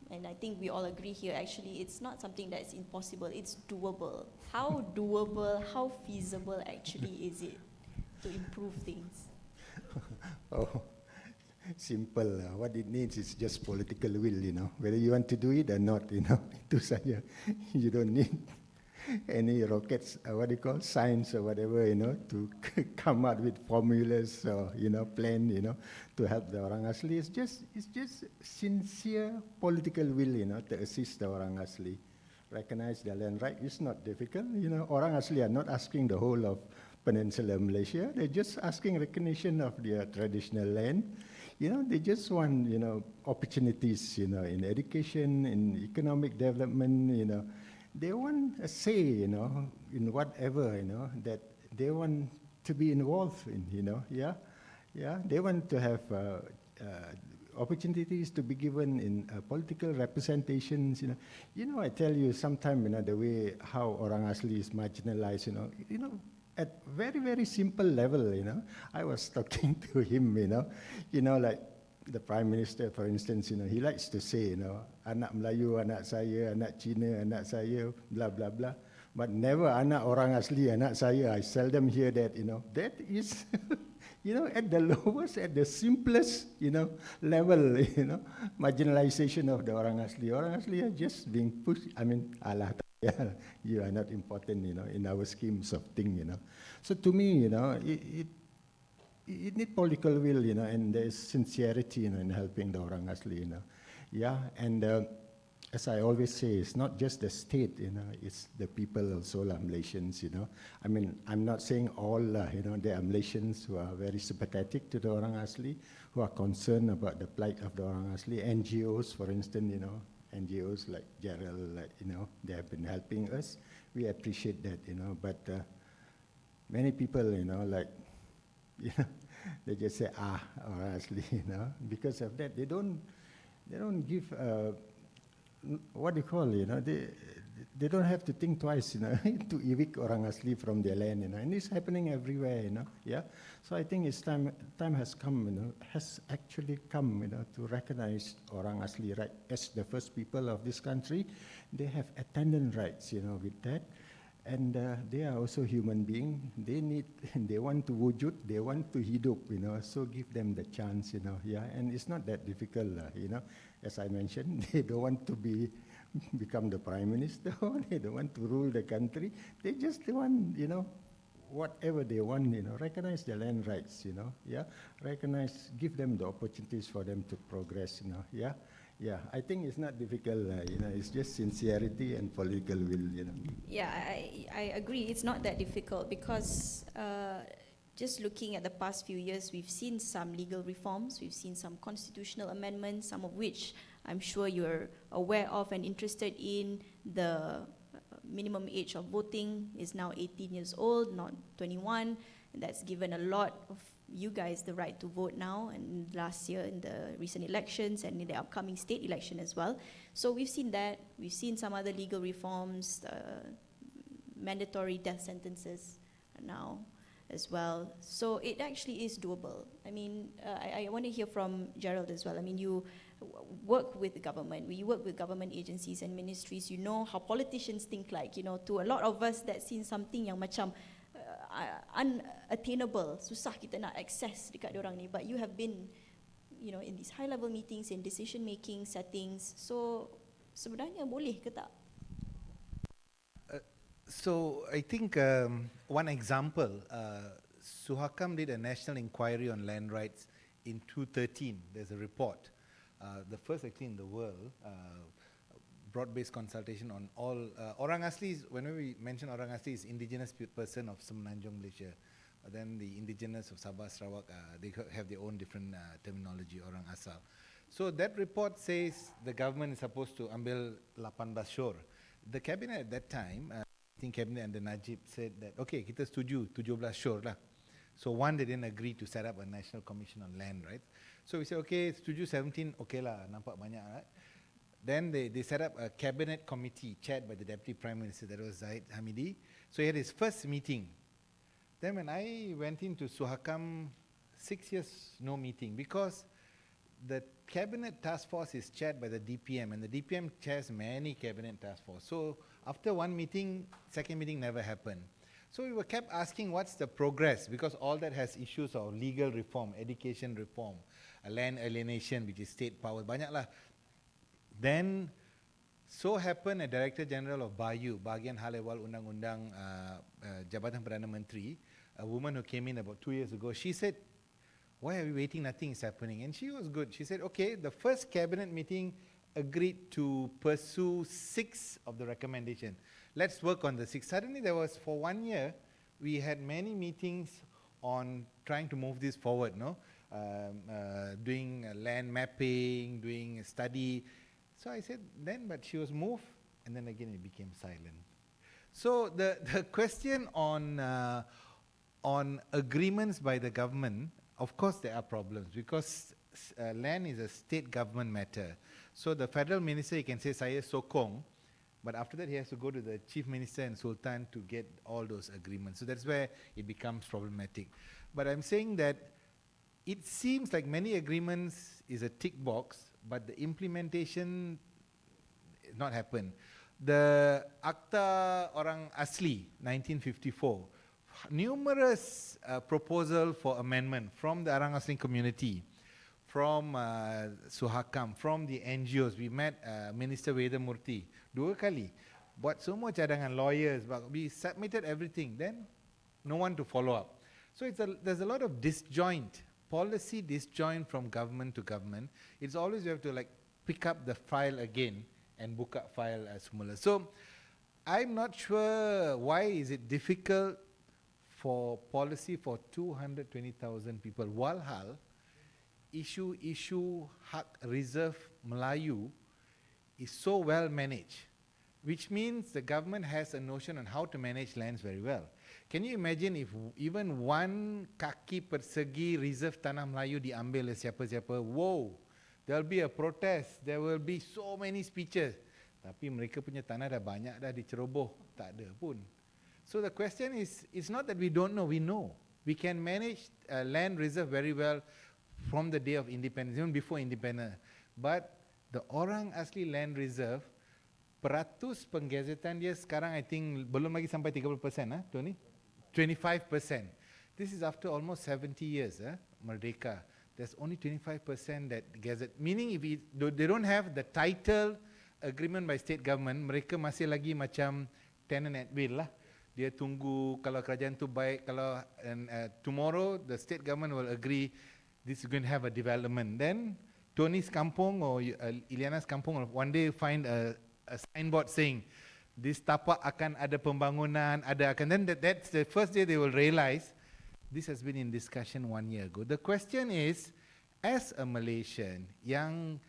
And I think we all agree here, actually, it's not something that's impossible, it's doable. How doable, how feasible actually is it to improve things? Oh, simple. What it needs is just political will, whether you want to do it or not, itu saja. You don't need any rockets, science or whatever, to come out with formulas or, plan, to help the Orang Asli. It's just sincere political will, to assist the Orang Asli. Recognize their land right. It's not difficult, Orang Asli are not asking the whole of Peninsular Malaysia. They're just asking recognition of their traditional land. They just want, opportunities, in education, in economic development, They want a say, in whatever, that they want to be involved in, They want to have opportunities to be given in political representations, I tell you sometime, the way how Orang Asli is marginalized, at very, very simple level, I was talking to him, like the Prime Minister, for instance, he likes to say, anak Melayu, anak saya, anak Cina, anak saya, blah, blah, blah. But never anak Orang Asli, anak saya. I seldom hear that, That is, at the lowest, at the simplest, level, marginalization of the Orang Asli. Orang Asli are just being pushed. I mean, Allah, you are not important, in our schemes of things, So to me, it needs political will, and there's sincerity, in helping the Orang Asli, And as I always say, it's not just the state, it's the people also, Malaysians, I mean, I'm not saying all, there are Malaysians who are very sympathetic to the Orang Asli, who are concerned about the plight of the Orang Asli. NGOs, for instance, NGOs like Gerald, they have been helping us. We appreciate that, but many people, they just say, Orang Asli, Because of that, they don't give, what do you call, they don't have to think twice, to evict Orang Asli from their land, And it's happening everywhere, So I think it's time has come, has actually come, to recognize Orang Asli right as the first people of this country. They have attendant rights, with that. And they are also human beings. They want to wujud, they want to hidup, So give them the chance, And it's not that difficult, As I mentioned, they don't want to become the Prime Minister. They don't want to rule the country. They just want, whatever they want, recognize their land rights, Recognize, give them the opportunities for them to progress, Yeah, I think it's not difficult, it's just sincerity and political will, Yeah, I agree. It's not that difficult because just looking at the past few years, we've seen some legal reforms, we've seen some constitutional amendments, some of which I'm sure you're aware of and interested in. The minimum age of voting is now 18 years old, not 21. And that's given a lot of you guys the right to vote now, and last year in the recent elections and in the upcoming state election as well. So we've seen that. We've seen some other legal reforms, mandatory death sentences now as well. So it actually is doable. I mean, I want to hear from Gerald as well. I mean, you work with the government, you work with government agencies and ministries, you know how politicians think like, you know, to a lot of us that seen something yang macam unattainable, susah kita nak access dekat diorang ni, but you have been, you know, in these high level meetings, in decision making settings, so sebenarnya boleh ke tak? So I think one example, Suhakam did a national inquiry on land rights in 2013. There's a report, the first actually in the world, broad-based consultation on all. Orang Asli, whenever we mention Orang Asli, is indigenous person of Semenanjung, Malaysia. Then the indigenous of Sabah, Sarawak, they have their own different terminology, Orang Asal. So that report says the government is supposed to ambil 18 syur. The cabinet at that time, I think cabinet under Najib said that, okay, kita setuju 17 syur lah. So one, they didn't agree to set up a national commission on land, right? So we said, okay, setuju 17, okay lah, nampak banyak, right? Then they set up a cabinet committee chaired by the Deputy Prime Minister, that was Zahid Hamidi. So he had his first meeting. Then when I went into Suhakam, 6 years no meeting, because the cabinet task force is chaired by the DPM, and the DPM chairs many cabinet task force. So after one meeting, second meeting never happened. So we were kept asking what's the progress, because all that has issues of legal reform, education reform, land alienation, which is state power, banyak lah. Then so happened a Director General of BAYU, Bahagian Hal Ehwal Undang-Undang Jabatan Perdana Menteri, a woman who came in about 2 years ago, she said, why are we waiting, nothing is happening? And she was good. She said, okay, the first cabinet meeting agreed to pursue 6 of the recommendations. Let's work on the 6. Suddenly there was, for 1 year, we had many meetings on trying to move this forward, no? Doing land mapping, doing a study. So I said, then, but she was moved, and then again it became silent. So the question on agreements by the government, of course there are problems, because land is a state government matter. So the federal minister, he can say, saya sokong, but after that he has to go to the chief minister and sultan to get all those agreements. So that's where it becomes problematic. But I'm saying that it seems like many agreements is a tick box, but the implementation not happen. The Akta Orang Asli, 1954, numerous proposal for amendment from the Orang Asli community, from Suhakam, from the NGOs. We met Minister Wedamurti 2 kali. Buat semua cadangan, lawyers, but we submitted everything. Then no one to follow up. So there's a lot of disjoint, policy disjoint from government to government. It's always you have to like pick up the file again and book up file as similar. So I'm not sure why is it difficult for policy for 220,000 people. Walhal, issue hak reserve Melayu is so well managed, which means the government has a notion on how to manage lands very well. Can you imagine if even 1 kaki persegi reserve tanah Melayu diambil oleh siapa-siapa? Whoa, there will be a protest, there will be so many speeches. Tapi mereka punya tanah dah banyak dah diceroboh, tak ada pun. So the question is, it's not that we don't know, we know. We can manage land reserve very well from the day of independence, even before independence. But the Orang Asli land reserve, peratus penggazetan dia sekarang I think belum lagi sampai 30%, Tony? 25%. This is after almost 70 years, Merdeka. There's only 25% that gazette. Meaning if they don't have the title agreement by state government, mereka masih lagi macam tenant at will lah. Dia tunggu kalau kerajaan tu baik, kalau tomorrow the state government will agree this is going to have a development. Then Tony's kampung or Iliana's kampung will one day find a signboard saying this tapak akan ada pembangunan, ada akan, then that's the first day they will realize this has been in discussion 1 year ago. The question is, as a Malaysian yang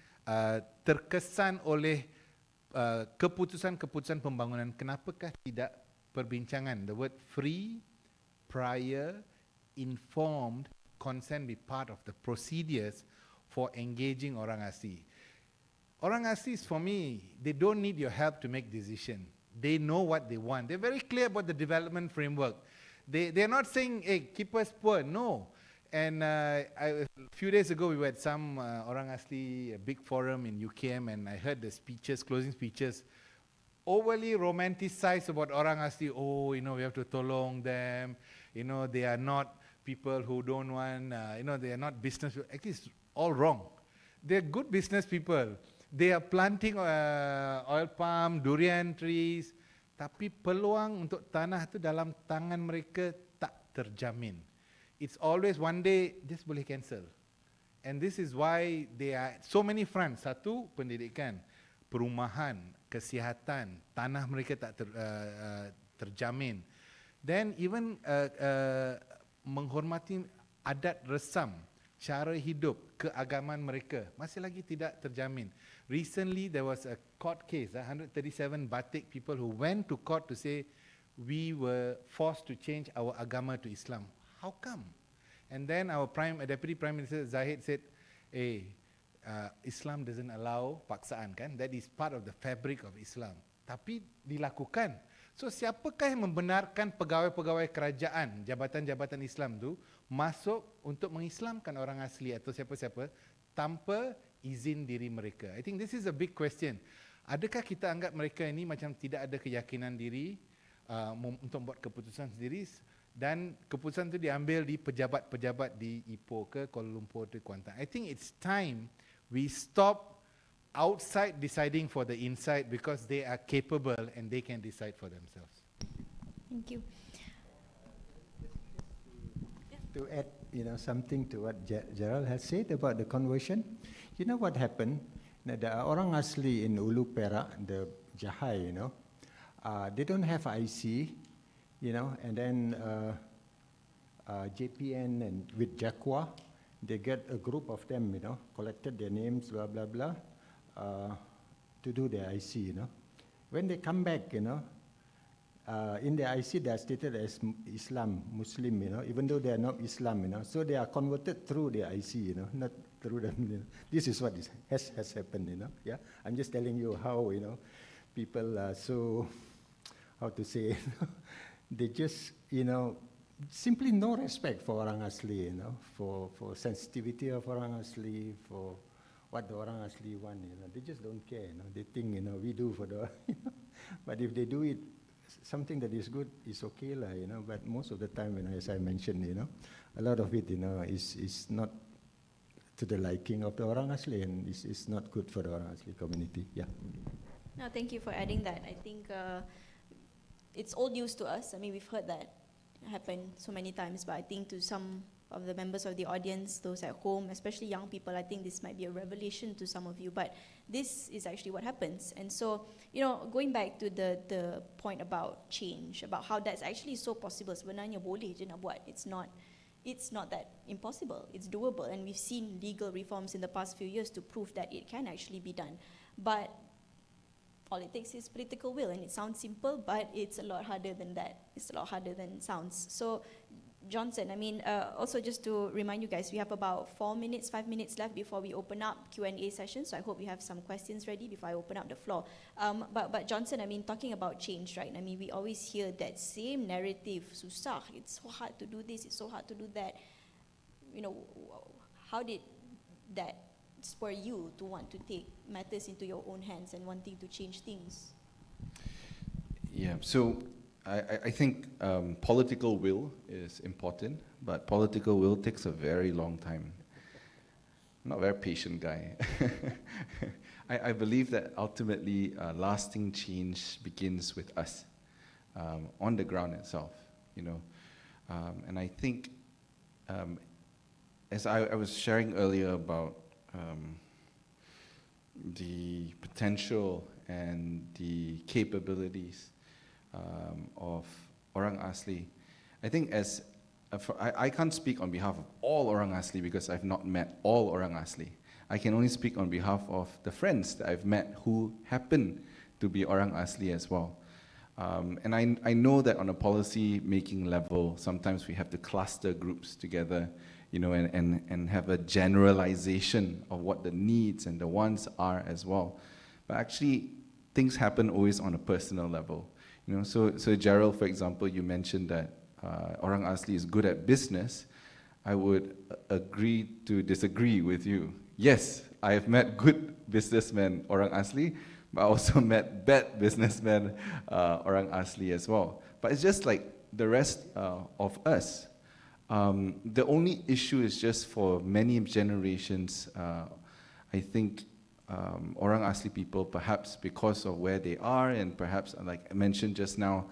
terkesan oleh keputusan-keputusan pembangunan, kenapakah tidak perbincangan the word free, prior, informed consent be part of the procedures for engaging Orang Asli. Orang Aslis, for me, they don't need your help to make decision. They know what they want. They're very clear about the development framework. They're not saying, hey, keep us poor. No. And a few days ago, we were at some Orang Asli, a big forum in UKM, and I heard the speeches, closing speeches, overly romanticized about Orang Asli. Oh, you know, we have to tolong them. You know, they are not people who don't want, you know, they are not business people. Actually, it's all wrong. They're good business people. They are planting oil palm, durian trees, tapi peluang untuk tanah tu dalam tangan mereka tak terjamin. It's always one day, this boleh cancel. And this is why there are so many fronts. Satu, pendidikan, perumahan, kesihatan, tanah mereka tak terjamin. Then even menghormati adat resam, cara hidup, keagamaan mereka masih lagi tidak terjamin. Recently there was a court case, 137 batik people who went to court to say we were forced to change our agama to Islam. How come? And then our Deputy Prime Minister Zahid said, hey, Islam doesn't allow paksaan, kan? That is part of the fabric of Islam. Tapi dilakukan. So siapakah yang membenarkan pegawai-pegawai kerajaan, jabatan-jabatan Islam tu masuk untuk mengislamkan orang asli atau siapa-siapa tanpa izin diri mereka? I think this is a big question. Adakah kita anggap mereka ini macam tidak ada keyakinan diri untuk membuat keputusan sendiri, dan keputusan itu diambil di pejabat-pejabat di Ipoh ke Kuala Lumpur ke Kuantan? I think it's time we stop outside deciding for the inside, because they are capable and they can decide for themselves. Thank you. To add, you know, something to what Gerald has said about the conversion, you know what happened? The Orang Asli in Ulu Perak, the Jahai, you know, they don't have IC, you know, and then JPN and with Jakwa, they get a group of them, you know, collected their names, blah, blah, blah, to do their IC, you know. When they come back, you know, in their IC they are stated as Islam, Muslim, you know, even though they are not Islam, you know. So they are converted through their IC, you know, not through them. You know. This is what has happened, you know. Yeah, I'm just telling you how, you know, people are so, how to say, they just, you know, simply no respect for Orang Asli, you know, for sensitivity of Orang Asli, for what the Orang Asli want, you know. They just don't care, you know. They think, you know, we do for the, you know. But if they do it, something that is good is okay, lah, you know. But most of the time, you know, as I mentioned, you know, a lot of it, you know, is not to the liking of the Orang Asli, and is not good for the Orang Asli community. Yeah. No, thank you for adding that. I think it's old news to us. I mean, we've heard that happen so many times, but I think to some of the members of the audience, those at home, especially young people, I think this might be a revelation to some of you, but this is actually what happens. And so, you know, going back to the point about change, about how that's actually so possible, sebenarnya boleh je nak buat. It's not that impossible, it's doable, and we've seen legal reforms in the past few years to prove that it can actually be done. But all it takes is political will, and it sounds simple, but it's a lot harder than that. It's a lot harder than it sounds. So, Johnson, I mean, also just to remind you guys, we have about 5 minutes left before we open up Q&A session, so I hope you have some questions ready before I open up the floor. But Johnson, I mean, talking about change, right? I mean, we always hear that same narrative, susah, it's so hard to do this, it's so hard to do that. You know, how did that spur you to want to take matters into your own hands and wanting to change things? Yeah, so I think political will is important, but political will takes a very long time. I'm not a very patient guy. I believe that ultimately lasting change begins with us on the ground itself, you know. And I think, as I was sharing earlier about the potential and the capabilities of Orang Asli, I think I can't speak on behalf of all Orang Asli because I've not met all Orang Asli. I can only speak on behalf of the friends that I've met who happen to be Orang Asli as well. And I know that on a policy making level, sometimes we have to cluster groups together, and have a generalization of what the needs and the wants are as well. But actually, things happen always on a personal level. So Gerald, for example, you mentioned that Orang Asli is good at business. I would agree to disagree with you. Yes, I have met good businessmen Orang Asli, but I also met bad businessmen Orang Asli as well. But it's just like the rest of us. The only issue is just for many generations, I think Orang Asli people, perhaps because of where they are, and perhaps, like I mentioned just now,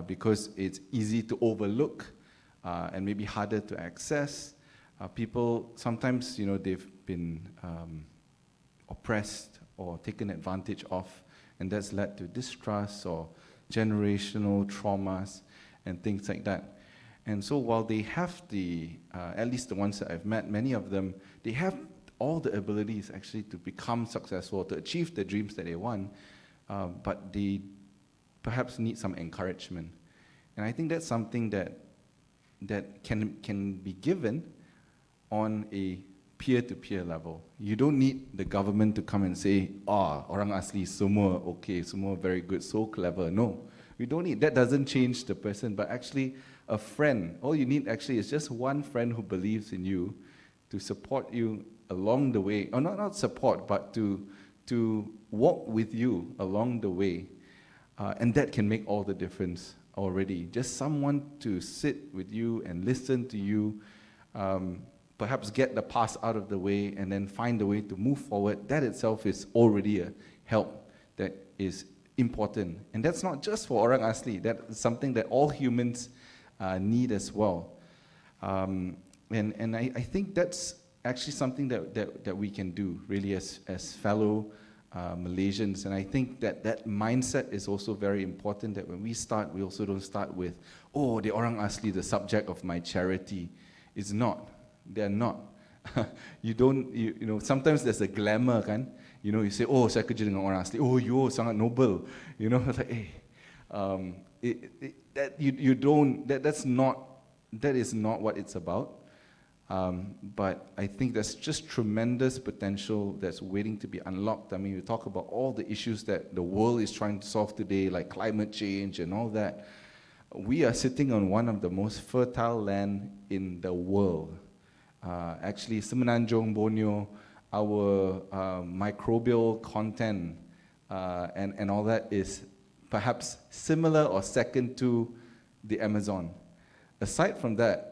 because it's easy to overlook and maybe harder to access, people sometimes, they've been oppressed or taken advantage of, and that's led to distrust or generational traumas and things like that. And so while they have at least the ones that I've met, many of them, they have all the abilities actually to become successful, to achieve the dreams that they want, but they perhaps need some encouragement. And I think that's something that can be given on a peer-to-peer level. You don't need the government to come and say, Orang Asli semua okay, semua very good, so clever. No, we don't need, that doesn't change the person, but actually a friend, all you need actually is just one friend who believes in you to support you along the way, or not support, but to walk with you along the way. And that can make all the difference already. Just someone to sit with you and listen to you, perhaps get the past out of the way and then find a way to move forward. That itself is already a help that is important. And that's not just for Orang Asli, that's something that all humans need as well. And I think that's actually something that we can do really as fellow Malaysians. And I think that mindset is also very important, that when we start, we also don't start with, the Orang Asli, the subject of my charity. It's not. They're not. You don't, sometimes there's a glamour, kan? You say, saya kerja dengan Orang Asli. You sangat noble. It's like, that is not what it's about. But I think there's just tremendous potential that's waiting to be unlocked. I mean, we talk about all the issues that the world is trying to solve today, like climate change and all that. We are sitting on one of the most fertile land in the world. Actually, Semenanjung, Borneo, our microbial content and all that is perhaps similar or second to the Amazon. Aside from that,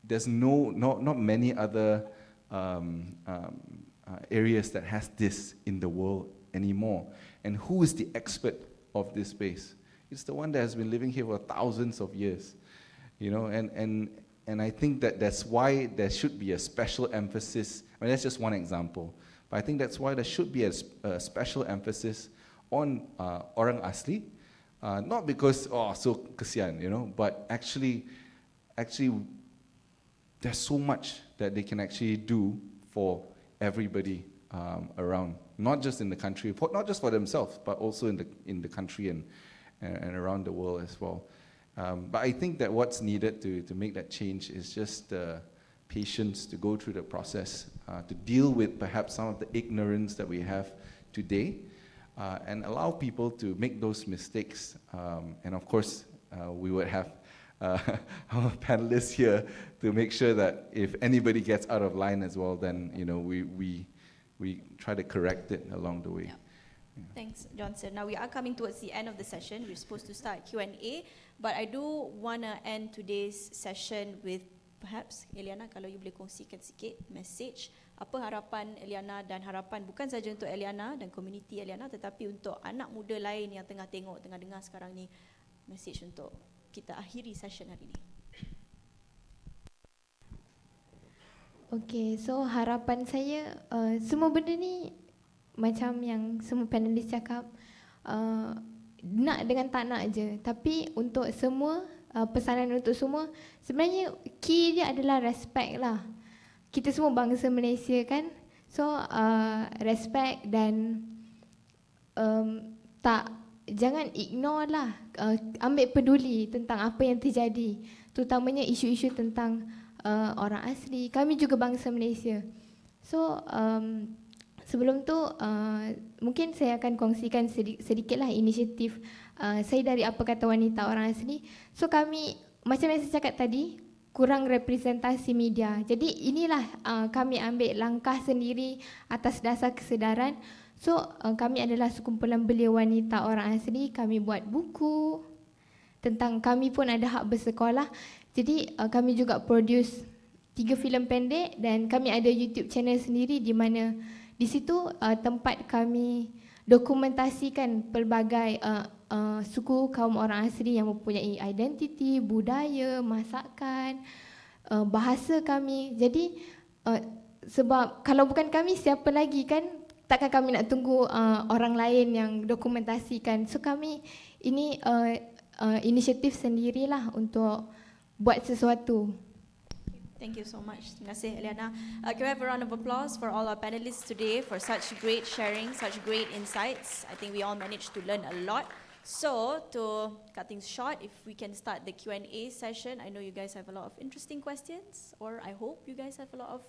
there's not many other areas that has this in the world anymore. And who is the expert of this space? It's the one that has been living here for thousands of years, and I think that's why there should be a special emphasis. I mean, that's just one example, but I think that's why there should be a special emphasis on Orang Asli, not because so kesian, but actually there's so much that they can actually do for everybody around, not just in the country, not just for themselves, but also in the country and around the world as well. But I think that what's needed to make that change is just patience to go through the process, to deal with perhaps some of the ignorance that we have today, and allow people to make those mistakes. And of course, we would have our panelists here to make sure that if anybody gets out of line as well, then we try to correct it along the way. Yeah. Thanks, Johnson. Now we are coming towards the end of the session. We're supposed to start Q&A, but I do want to end today's session with perhaps Eliana, kalau you boleh kongsikan sikit message, apa harapan Eliana, dan harapan bukan saja untuk Eliana dan community Eliana, tetapi untuk anak muda lain yang tengah tengok, tengah dengar sekarang ni, message untuk kita akhiri session hari ini. Okay, so harapan saya, semua benda ni macam yang semua panelis cakap, nak dengan tak nak je. Tapi untuk semua, pesanan untuk semua, sebenarnya key dia adalah respect lah. Kita semua bangsa Malaysia kan, so respect dan tak jangan ignore lah, ambil peduli tentang apa yang terjadi, terutamanya isu-isu tentang orang asli. Kami juga bangsa Malaysia. So sebelum tu mungkin saya akan kongsikan sedikitlah inisiatif saya dari Apa Kata Wanita Orang Asli. So kami, macam yang saya cakap tadi, kurang representasi media. Jadi inilah kami ambil langkah sendiri atas dasar kesedaran. So kami adalah sekumpulan belia wanita orang asli. Kami buat buku tentang kami pun ada hak bersekolah. Jadi kami juga produce 3 filem pendek dan kami ada YouTube channel sendiri di mana di situ tempat kami dokumentasikan pelbagai suku kaum orang asli yang mempunyai identiti, budaya, masakan, bahasa kami. Jadi sebab kalau bukan kami siapa lagi kan, takkan kami nak tunggu orang lain yang dokumentasikan. So kami ini inisiatif sendirilah untuk buat sesuatu. Thank you so much. Terima kasih, Eliana. Can we have a round of applause for all our panelists today for such great sharing, such great insights. I think we all managed to learn a lot. So, to cut things short, if we can start the Q&A session. I know you guys have a lot of interesting questions, or I hope you guys have a lot of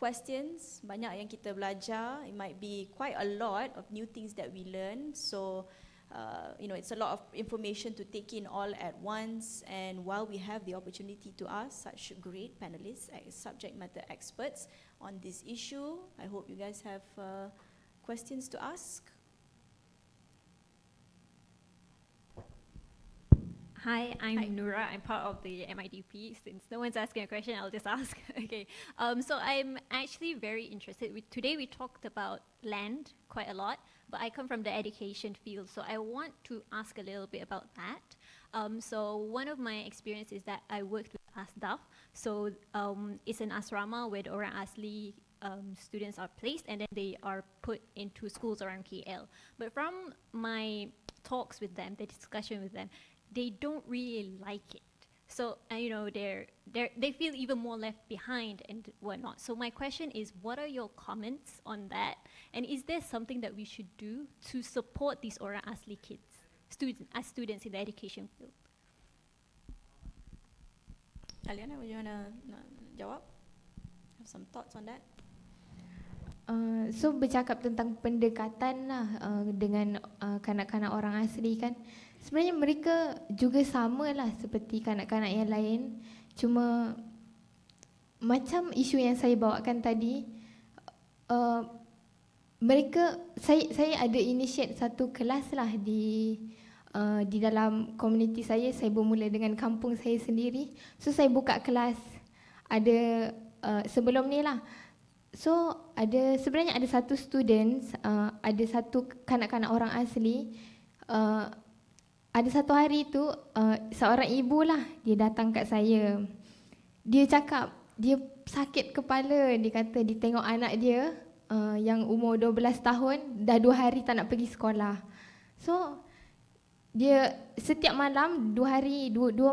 questions. Banyak yang kita belajar. It might be quite a lot of new things that we learn. So, it's a lot of information to take in all at once. And while we have the opportunity to ask such great panelists, subject matter experts on this issue, I hope you guys have questions to ask. Hi, I'm Nura. I'm part of the MIDP. Since no one's asking a question, I'll just ask. Okay. So I'm actually very interested. Today we talked about land quite a lot, but I come from the education field, so I want to ask a little bit about that. So one of my experiences is that I worked with ASDAF. So it's an asrama where the Orang Asli students are placed and then they are put into schools around KL. But from my talks with them, the discussion with them, they don't really like it. So, they feel even more left behind and whatnot. So my question is, what are your comments on that? And is there something that we should do to support these Orang Asli kids, students in the education field? Aliana, would you want to jawab? Have some thoughts on that? So bercakap tentang pendekatan lah dengan kanak-kanak orang asli kan. Sebenarnya mereka juga sama lah seperti kanak-kanak yang lain. Cuma macam isu yang saya bawakan tadi, saya ada initiate satu kelas lah di dalam komuniti saya. Saya bermula dengan kampung saya sendiri. So saya buka kelas ada sebelum ni lah. So sebenarnya ada satu students, ada satu kanak-kanak orang asli. Ada satu hari tu seorang ibu lah, dia datang kat saya. Dia cakap dia sakit kepala. Dia kata dia tengok anak dia yang umur 12 tahun dah 2 hari tak nak pergi sekolah. So dia setiap malam 2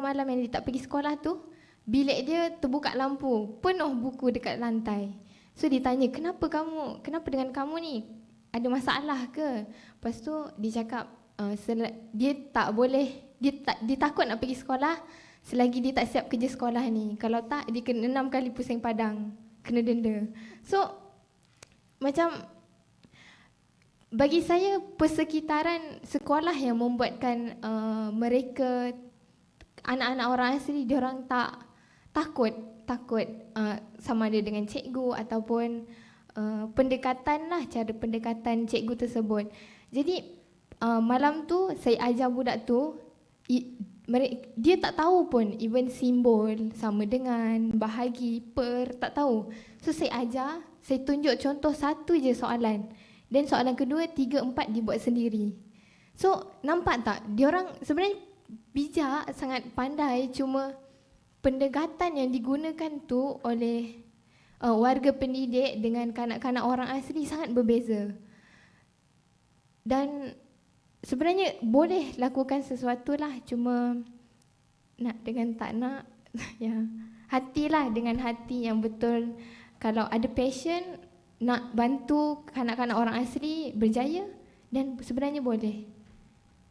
malam yang dia tak pergi sekolah tu, bilik dia terbuka lampu, penuh buku dekat lantai. So dia tanya, kenapa dengan kamu ni? Ada masalah ke? Lepas tu dia cakap dia tak boleh, dia takut nak pergi sekolah selagi dia tak siap kerja sekolah ni. Kalau tak, dia kena 6 kali pusing padang, kena denda. So macam bagi saya persekitaran sekolah yang membuatkan mereka, anak-anak orang asli, diorang tak takut sama ada dengan cikgu ataupun pendekatan lah, cara pendekatan cikgu tersebut. Jadi malam tu saya ajar budak tu, dia tak tahu pun even simbol sama dengan, bahagi, per, tak tahu. So saya ajar, saya tunjuk contoh satu je soalan, dan soalan kedua, 3, 4 dia buat sendiri. So nampak tak, diorang sebenarnya bijak, sangat pandai, cuma pendekatan yang digunakan tu oleh warga pendidik dengan kanak-kanak orang asli sangat berbeza. Dan sebenarnya boleh lakukan sesuatu lah, cuma nak dengan tak nak. Ya, hatilah, dengan hati yang betul. Kalau ada passion nak bantu kanak-kanak orang asli berjaya, dan sebenarnya boleh.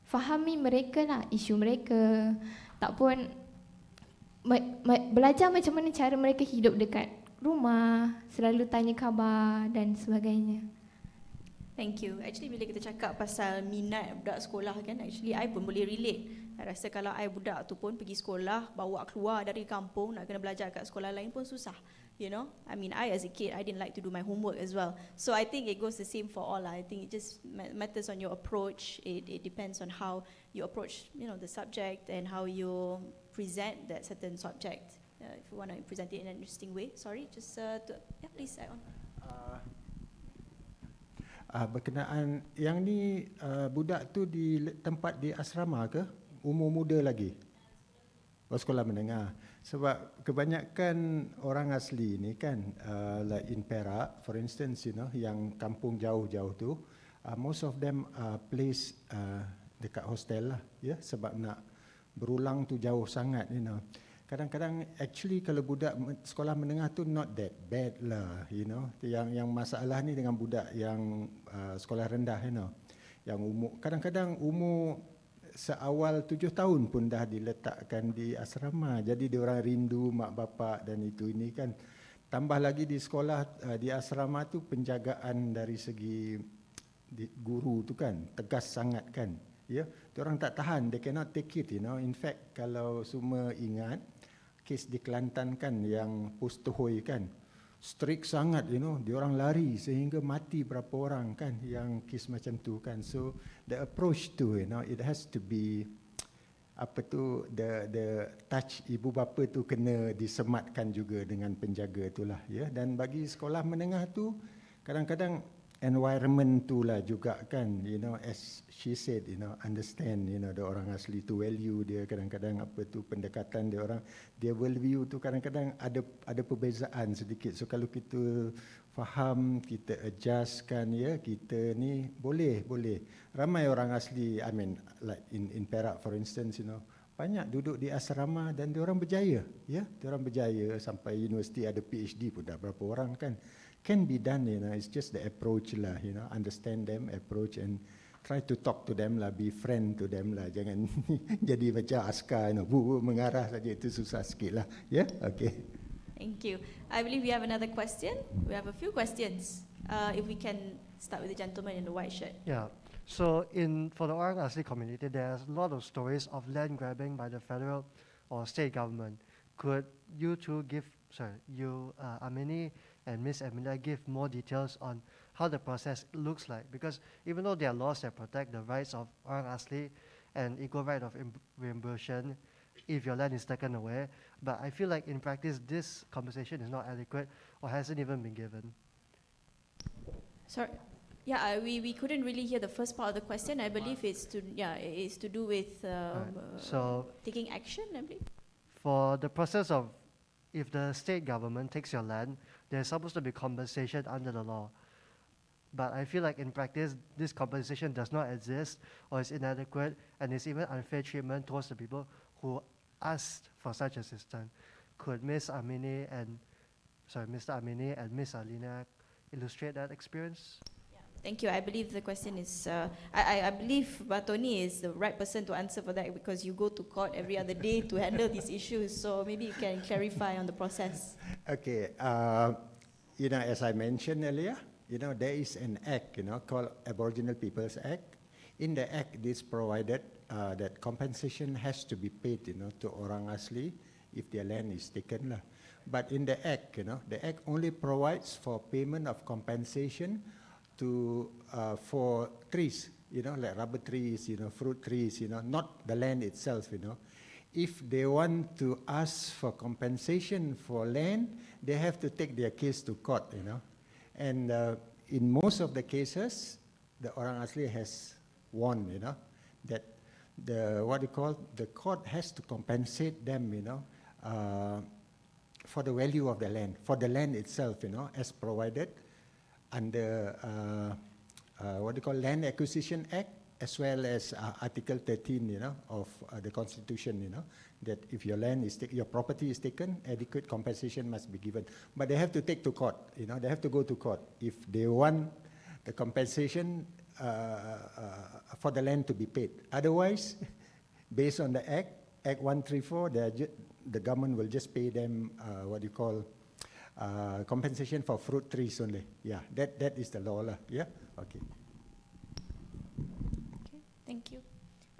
fahami mereka lah, isu mereka. Tak pun belajar macam mana cara mereka hidup dekat rumah, selalu tanya khabar dan sebagainya. Thank you. Actually bila kita cakap pasal minat budak sekolah kan, actually I pun boleh relate. I rasa kalau I budak tu pun pergi sekolah, bawa keluar dari kampung, nak kena belajar kat sekolah lain pun susah. You know, I mean, I as a kid, I didn't like to do my homework as well. So I think it goes the same for all. I think it just matters on your approach. It depends on how you approach, you know, the subject and how you present that certain subject. If you want to present it in an interesting way. Sorry, just yeah, please add on. Berkenaan yang ni budak tu di tempat di asrama ke? Umur muda lagi? Sekolah menengah. Sebab kebanyakan orang asli ni kan, like in Perak, for instance, you know, yang kampung jauh-jauh tu, most of them placed dekat hostel lah, ya, sebab nak berulang tu jauh sangat, you know. Kadang-kadang actually kalau budak sekolah menengah tu not that bad lah, you know. Yang masalah ni dengan budak yang sekolah rendah, you know, yang umur kadang-kadang umur seawal 7 tahun pun dah diletakkan di asrama. Jadi dia orang rindu mak bapak dan itu ini kan. Tambah lagi di sekolah di asrama tu penjagaan dari segi guru tu kan tegas sangat kan. Ya, dia orang tak tahan, they cannot take it, you know. In fact kalau semua ingat kes di Kelantan kan yang Pustohoi kan, strict sangat, you know, dia orang lari sehingga mati berapa orang kan yang kes macam tu kan. So the approach tu, you know, it has to be apa tu, the touch ibu bapa tu kena disematkan juga dengan penjaga itulah, ya. Dan bagi sekolah menengah tu kadang-kadang environment tu lah juga kan, you know, as she said, you know, understand, you know, the orang asli tu value dia kadang-kadang apa tu pendekatan dia orang, dia worldview tu kadang-kadang ada perbezaan sedikit. So kalau kita faham, kita adjust kan, ya, kita ni boleh. Ramai orang asli, I mean like in Perak for instance, you know, banyak duduk di asrama dan dia orang berjaya, ya, dia orang berjaya sampai universiti, ada PhD pun dah berapa orang kan. Can be done, you know, it's just the approach lah, you know, understand them, approach and try to talk to them lah, be friend to them lah, jangan jadi macam askar, you know, mengarah saja, itu susah sikit lah, ya, okay. Thank you. I believe we have another question. We have a few questions. If we can start with the gentleman in the white shirt. Yeah. So for the Orang Asli community, there's a lot of stories of land grabbing by the federal or state government. Could you two Amini and Miss Emilia, give more details on how the process looks like? Because even though there are laws that protect the rights of Orang Asli and equal right of reimbursement if your land is taken away, but I feel like in practice this compensation is not adequate or hasn't even been given. Sorry. Yeah, we couldn't really hear the first part of the question. I believe it's to do with so taking action, I believe. For the process of, if the state government takes your land, there's supposed to be compensation under the law. But I feel like in practice, this compensation does not exist or is inadequate, and it's even unfair treatment towards the people who asked for such assistance. Could Mr. Amini and Miss Alina illustrate that experience? Thank you. I believe the question is, I believe Batoni is the right person to answer for that because you go to court every other day to handle these issues. So maybe you can clarify on the process. Okay. You know, as I mentioned earlier, you know, there is an act, you know, called Aboriginal Peoples Act. In the act, this provided that compensation has to be paid, you know, to Orang Asli if their land is taken. But in the act, you know, the act only provides for payment of compensation to for trees, you know, like rubber trees, you know, fruit trees, you know, not the land itself, you know. If they want to ask for compensation for land, they have to take their case to court, you know. And in most of the cases, the Orang Asli has won, you know, that the court has to compensate them, you know, for the value of the land, for the land itself, you know, as provided under Land Acquisition Act, as well as Article 13, you know, of the Constitution, you know, that if your land is your property is taken, adequate compensation must be given. But they have to take to court, you know, they have to go to court. If they want the compensation for the land to be paid. Otherwise, based on the Act 134, the government will just pay them what you call compensation for fruit trees only. Yeah, that is the law lah. Yeah, okay. Okay, thank you.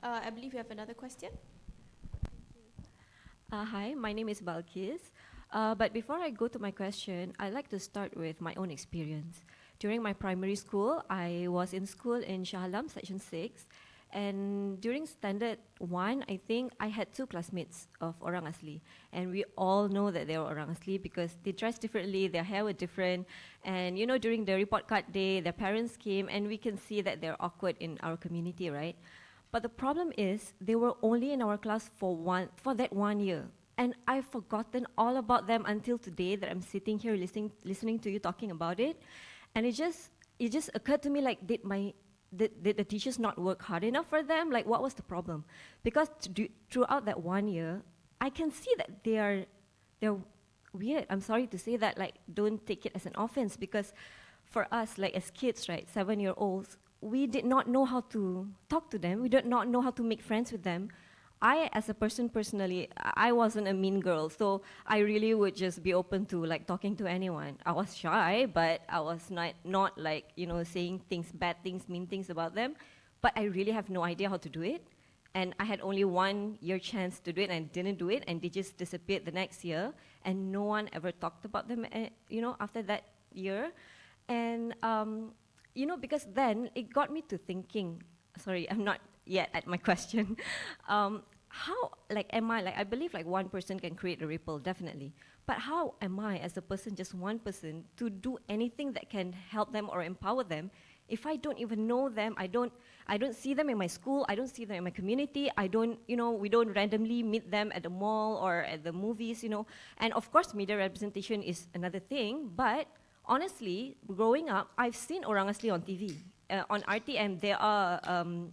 I believe you have another question. Hi, my name is Balkis. But before I go to my question, I'd like to start with my own experience. During my primary school, I was in school in Shah Alam, Section 6. And during Standard 1, I think I had 2 classmates of Orang Asli. And we all know that they were Orang Asli because they dressed differently, their hair were different. And you know, during the report card day, their parents came and we can see that they're awkward in our community, right? But the problem is, they were only in our class for that 1 year. And I've forgotten all about them until today that I'm sitting here listening to you talking about it. And it just occurred to me, like, did the teachers not work hard enough for them? Like, what was the problem? Because throughout that 1 year, I can see that they're weird. I'm sorry to say that, like, don't take it as an offense, because for us, like, as kids, right, 7-year-olds, we did not know how to talk to them. We did not know how to make friends with them. I, as a person personally, I wasn't a mean girl, so I really would just be open to, like, talking to anyone. I was shy, but I was not like, you know, saying things, bad things, mean things about them. But I really have no idea how to do it. And I had only 1 year chance to do it, and I didn't do it, and they just disappeared the next year, and no one ever talked about them, you know, after that year. And, you know, because then it got me to thinking, sorry, I'm not yet at my question. How, like, am I, like, I believe, like, one person can create a ripple, definitely. But how am I, as a person, just one person, to do anything that can help them or empower them if I don't even know them? I don't see them in my school, I don't see them in my community, you know, we don't randomly meet them at the mall or at the movies, you know. And of course, media representation is another thing, but honestly, growing up, I've seen Orang Asli on TV. On RTM, there are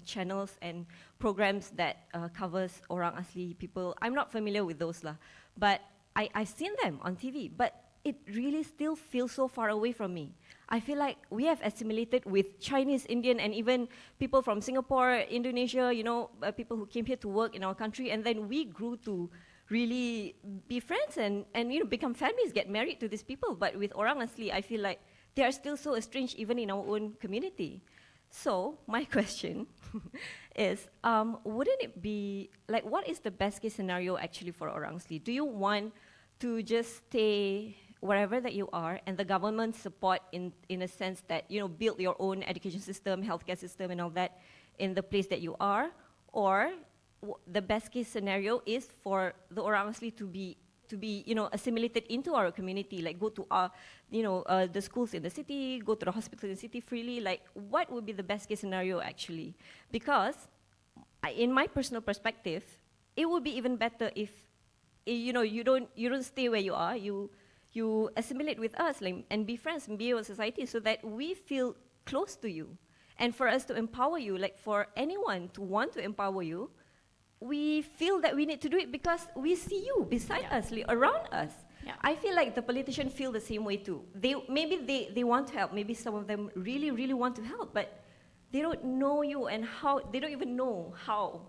channels and programs that covers Orang Asli people. I'm not familiar with those lah, but I've seen them on TV, but it really still feels so far away from me. I feel like we have assimilated with Chinese, Indian, and even people from Singapore, Indonesia, you know, people who came here to work in our country, and then we grew to really be friends and you know, become families, get married to these people. But with Orang Asli, I feel like they are still so estranged even in our own community. So my question is, wouldn't it be, like, what is the best case scenario actually for Orang Asli? Do you want to just stay wherever that you are and the government support in a sense that, you know, build your own education system, healthcare system and all that in the place that you are? Or the best case scenario is for the Orang Asli to be, you know, assimilated into our community, like go to our, you know, the schools in the city, go to the hospitals in the city freely. Like, what would be the best case scenario actually? Because in my personal perspective, it would be even better if, you know, you don't stay where you are, you assimilate with us, like, and be friends and be our society, so that we feel close to you. And for us to empower you, like for anyone to want to empower you, we feel that we need to do it because we see you beside us, like, around us. Yeah. I feel like the politicians feel the same way too. Maybe they want to help. Maybe some of them really, really want to help, but they don't know you and how. They don't even know how.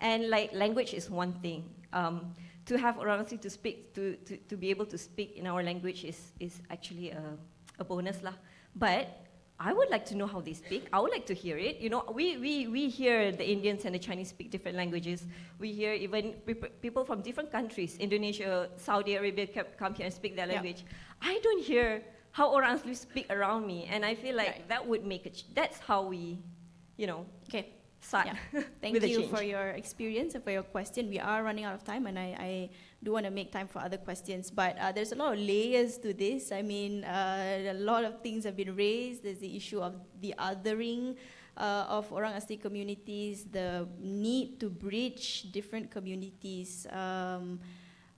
And like, language is one thing. To have Orang Asli to speak, to be able to speak in our language is actually a bonus lah. But I would like to know how they speak. I would like to hear it. You know, we hear the Indians and the Chinese speak different languages. We hear even people from different countries, Indonesia, Saudi Arabia, come here and speak their language. I don't hear how Orang Asli speak around me, and I feel like that would make it. That's how we, you know, start. Yeah. Thank you for your experience and for your question. We are running out of time, and I do want to make time for other questions. But there's a lot of layers to this. I mean, a lot of things have been raised. There's the issue of the othering of Orang Asli communities, the need to bridge different communities.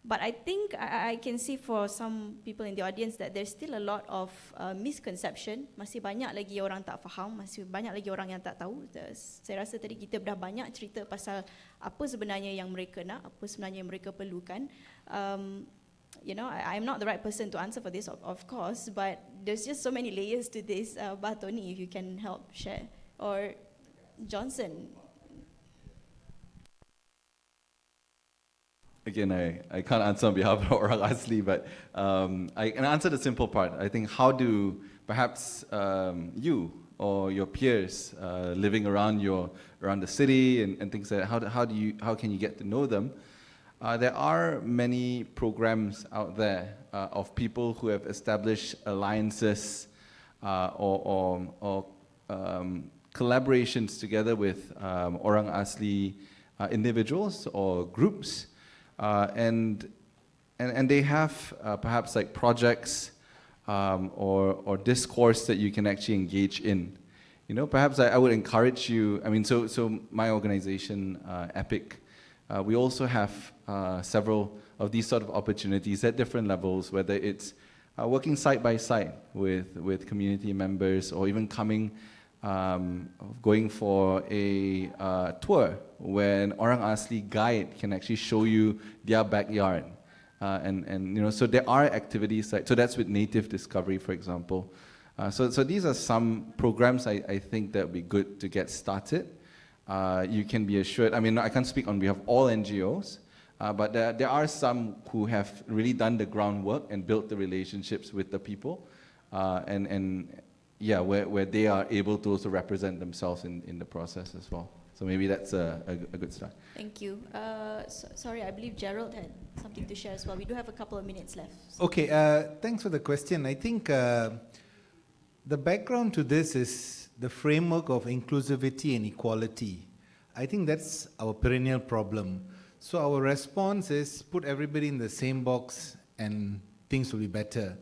But I think I can see for some people in the audience that there's still a lot of misconception. Masih banyak lagi orang tak faham, masih banyak lagi orang yang tak tahu. Saya rasa tadi kita dah banyak cerita pasal apa sebenarnya yang mereka nak, apa sebenarnya yang mereka perlukan. You know, I'm not the right person to answer for this, of course, but there's just so many layers to this. Bah Tony, if you can help share. Or Johnson? Again, I can't answer on behalf of Orang Asli, but I can answer the simple part. I think how do perhaps you or your peers living around the city and things like that, how can you get to know them? There are many programs out there of people who have established alliances or collaborations together with Orang Asli individuals or groups, and they have perhaps like projects or discourse that you can actually engage in. You know, perhaps I would encourage you. I mean, so my organization, EPIC, we also have several of these sort of opportunities at different levels, whether it's working side by side with community members, or even going for a tour where an Orang Asli guide can actually show you their backyard. And you know, so there are activities so that's with native discovery, for example. So these are some programs I think that would be good to get started. You can be assured, I mean, I can't speak on behalf of all NGOs, but there are some who have really done the groundwork and built the relationships with the people, where they are able to also represent themselves in the process as well. So maybe that's a good start. Thank you. Sorry, I believe Gerald had something to share as well. We do have a couple of minutes left. Okay, thanks for the question. I think the background to this is the framework of inclusivity and equality. I think that's our perennial problem. So our response is put everybody in the same box and things will be better.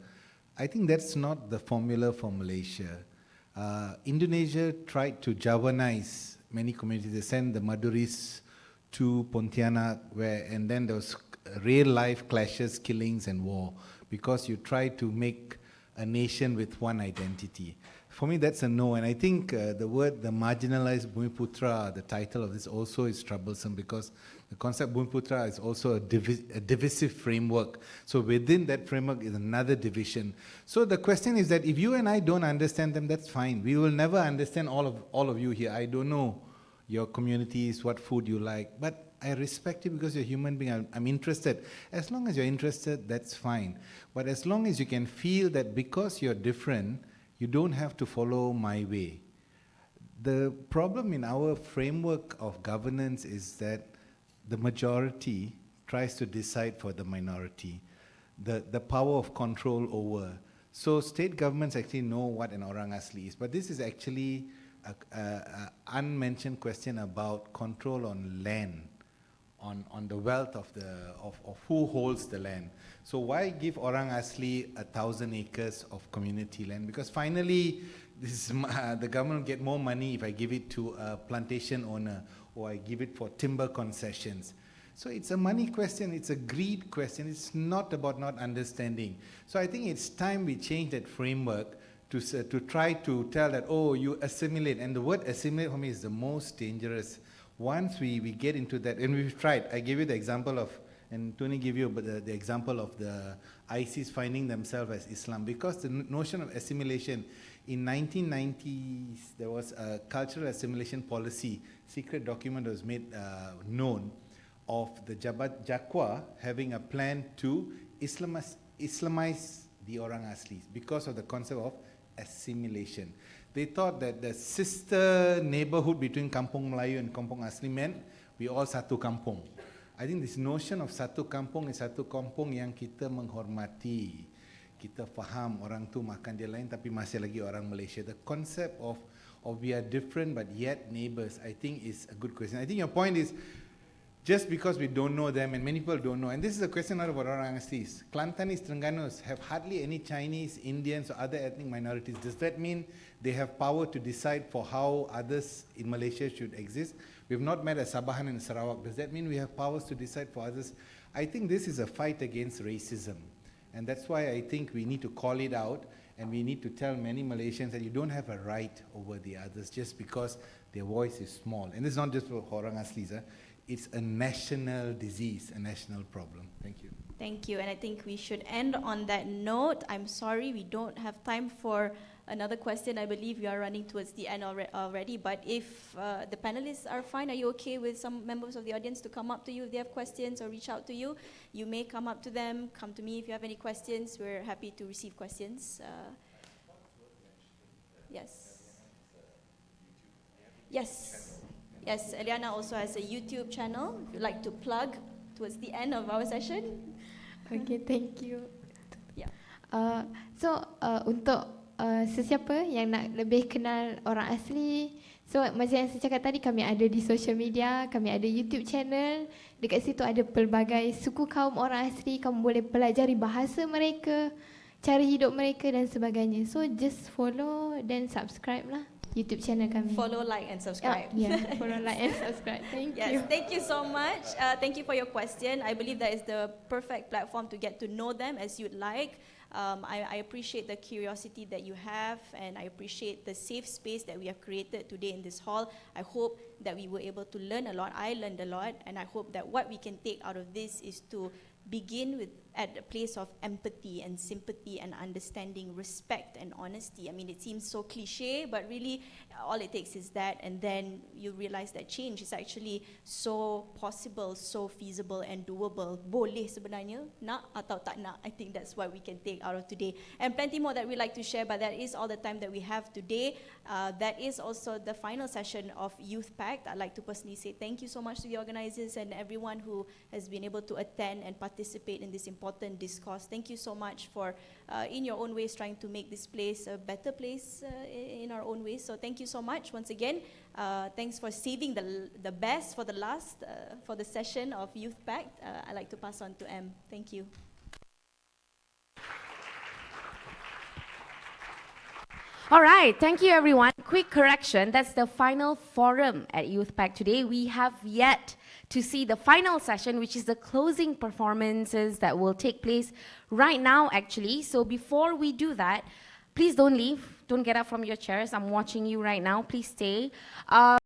I think that's not the formula for Malaysia. Indonesia tried to Javanize many communities. They sent the Maduris to Pontianak, and then there was real-life clashes, killings, and war, because you try to make a nation with one identity. For me, that's a no, and I think the marginalized Bumiputera, the title of this also is troublesome, because the concept Bumiputera is also a divisive framework. So within that framework is another division. So the question is that if you and I don't understand them, that's fine. We will never understand all of you here. I don't know your communities, what food you like, but I respect you because you're a human being. I'm interested. As long as you're interested, that's fine. But as long as you can feel that because you're different, you don't have to follow my way. The problem in our framework of governance is that the majority tries to decide for the minority, the power of control over. So state governments actually know what an Orang Asli is, but this is actually an unmentioned question about control on land, on the wealth of who holds the land. So why give Orang Asli 1,000 acres of community land? Because finally, the government will get more money if I give it to a plantation owner, or I give it for timber concessions. So it's a money question, it's a greed question, it's not about not understanding. So I think it's time we change that framework to try to tell that, oh, you assimilate. And the word assimilate for me is the most dangerous. Once we get into that, and we've tried, I gave you the example of, and Tony gave you the example of the ISIS finding themselves as Islam, because the notion of assimilation, in 1990s, there was a cultural assimilation policy, secret document was made known, of the Jabat Jakwa having a plan to Islamize the Orang Aslis because of the concept of assimilation. They thought that the sister neighborhood between Kampung Melayu and Kampung Asli meant we all satu kampung. I think this notion of satu kampung is satu kampung yang kita menghormati. Kita faham orang tu makan dia lain tapi masih lagi orang Malaysia. The concept of we are different but yet neighbors, I think is a good question. I think your point is, just because we don't know them, and many people don't know, and this is a question not about Orang Aslis. Kelantanis, Terengganos have hardly any Chinese, Indians, or other ethnic minorities. Does that mean they have power to decide for how others in Malaysia should exist? We've not met a Sabahan and Sarawak. Does that mean we have powers to decide for others? I think this is a fight against racism. And that's why I think we need to call it out, and we need to tell many Malaysians that you don't have a right over the others just because their voice is small. And this is not just for Orang Aslis. It's a national disease, a national problem. Thank you. Thank you, and I think we should end on that note. I'm sorry we don't have time for another question. I believe we are running towards the end already, but if the panelists are fine, are you okay with some members of the audience to come up to you if they have questions or reach out to you? You may come up to them, come to me if you have any questions. We're happy to receive questions. Yes. Yes. Yes, Eliana also has a YouTube channel. If you'd like to plug towards the end of our session. Okay, thank you. Yeah. Untuk sesiapa yang nak lebih kenal orang asli, so macam yang saya cakap tadi, kami ada di social media, kami ada YouTube channel. Dekat situ ada pelbagai suku kaum orang asli. Kamu boleh pelajari bahasa mereka, cara hidup mereka dan sebagainya. So just follow dan subscribe lah YouTube channel kami. Follow, like and subscribe. Yeah, follow, like and subscribe. Thank you. Yes, thank you so much. Thank you for your question. I believe that is the perfect platform to get to know them as you'd like. I appreciate the curiosity that you have, and I appreciate the safe space that we have created today in this hall. I hope that we were able to learn a lot. I learned a lot, and I hope that what we can take out of this is to begin with at a place of empathy and sympathy and understanding, respect and honesty. I mean, it seems so cliche, but really all it takes is that, and then you realize that change is actually so possible, so feasible and doable. Boleh sebenarnya, nak atau tak nak. I think that's what we can take out of today. And plenty more that we like to share, but that is all the time that we have today. That is also the final session of Youth Pact. I'd like to personally say thank you so much to the organizers and everyone who has been able to attend and participate in this important discourse. Thank you so much for, in your own ways, trying to make this place a better place in our own ways. So thank you so much once again. Thanks for saving the best for the last, for the session of Youth Pact. I'd like to pass on to M. Thank you. All right, thank you everyone. Quick correction, that's the final forum at Youth Pact today. We have yet to see the final session, which is the closing performances that will take place right now actually. So before we do that, please don't leave, don't get up from your chairs. I'm watching you right now, please stay.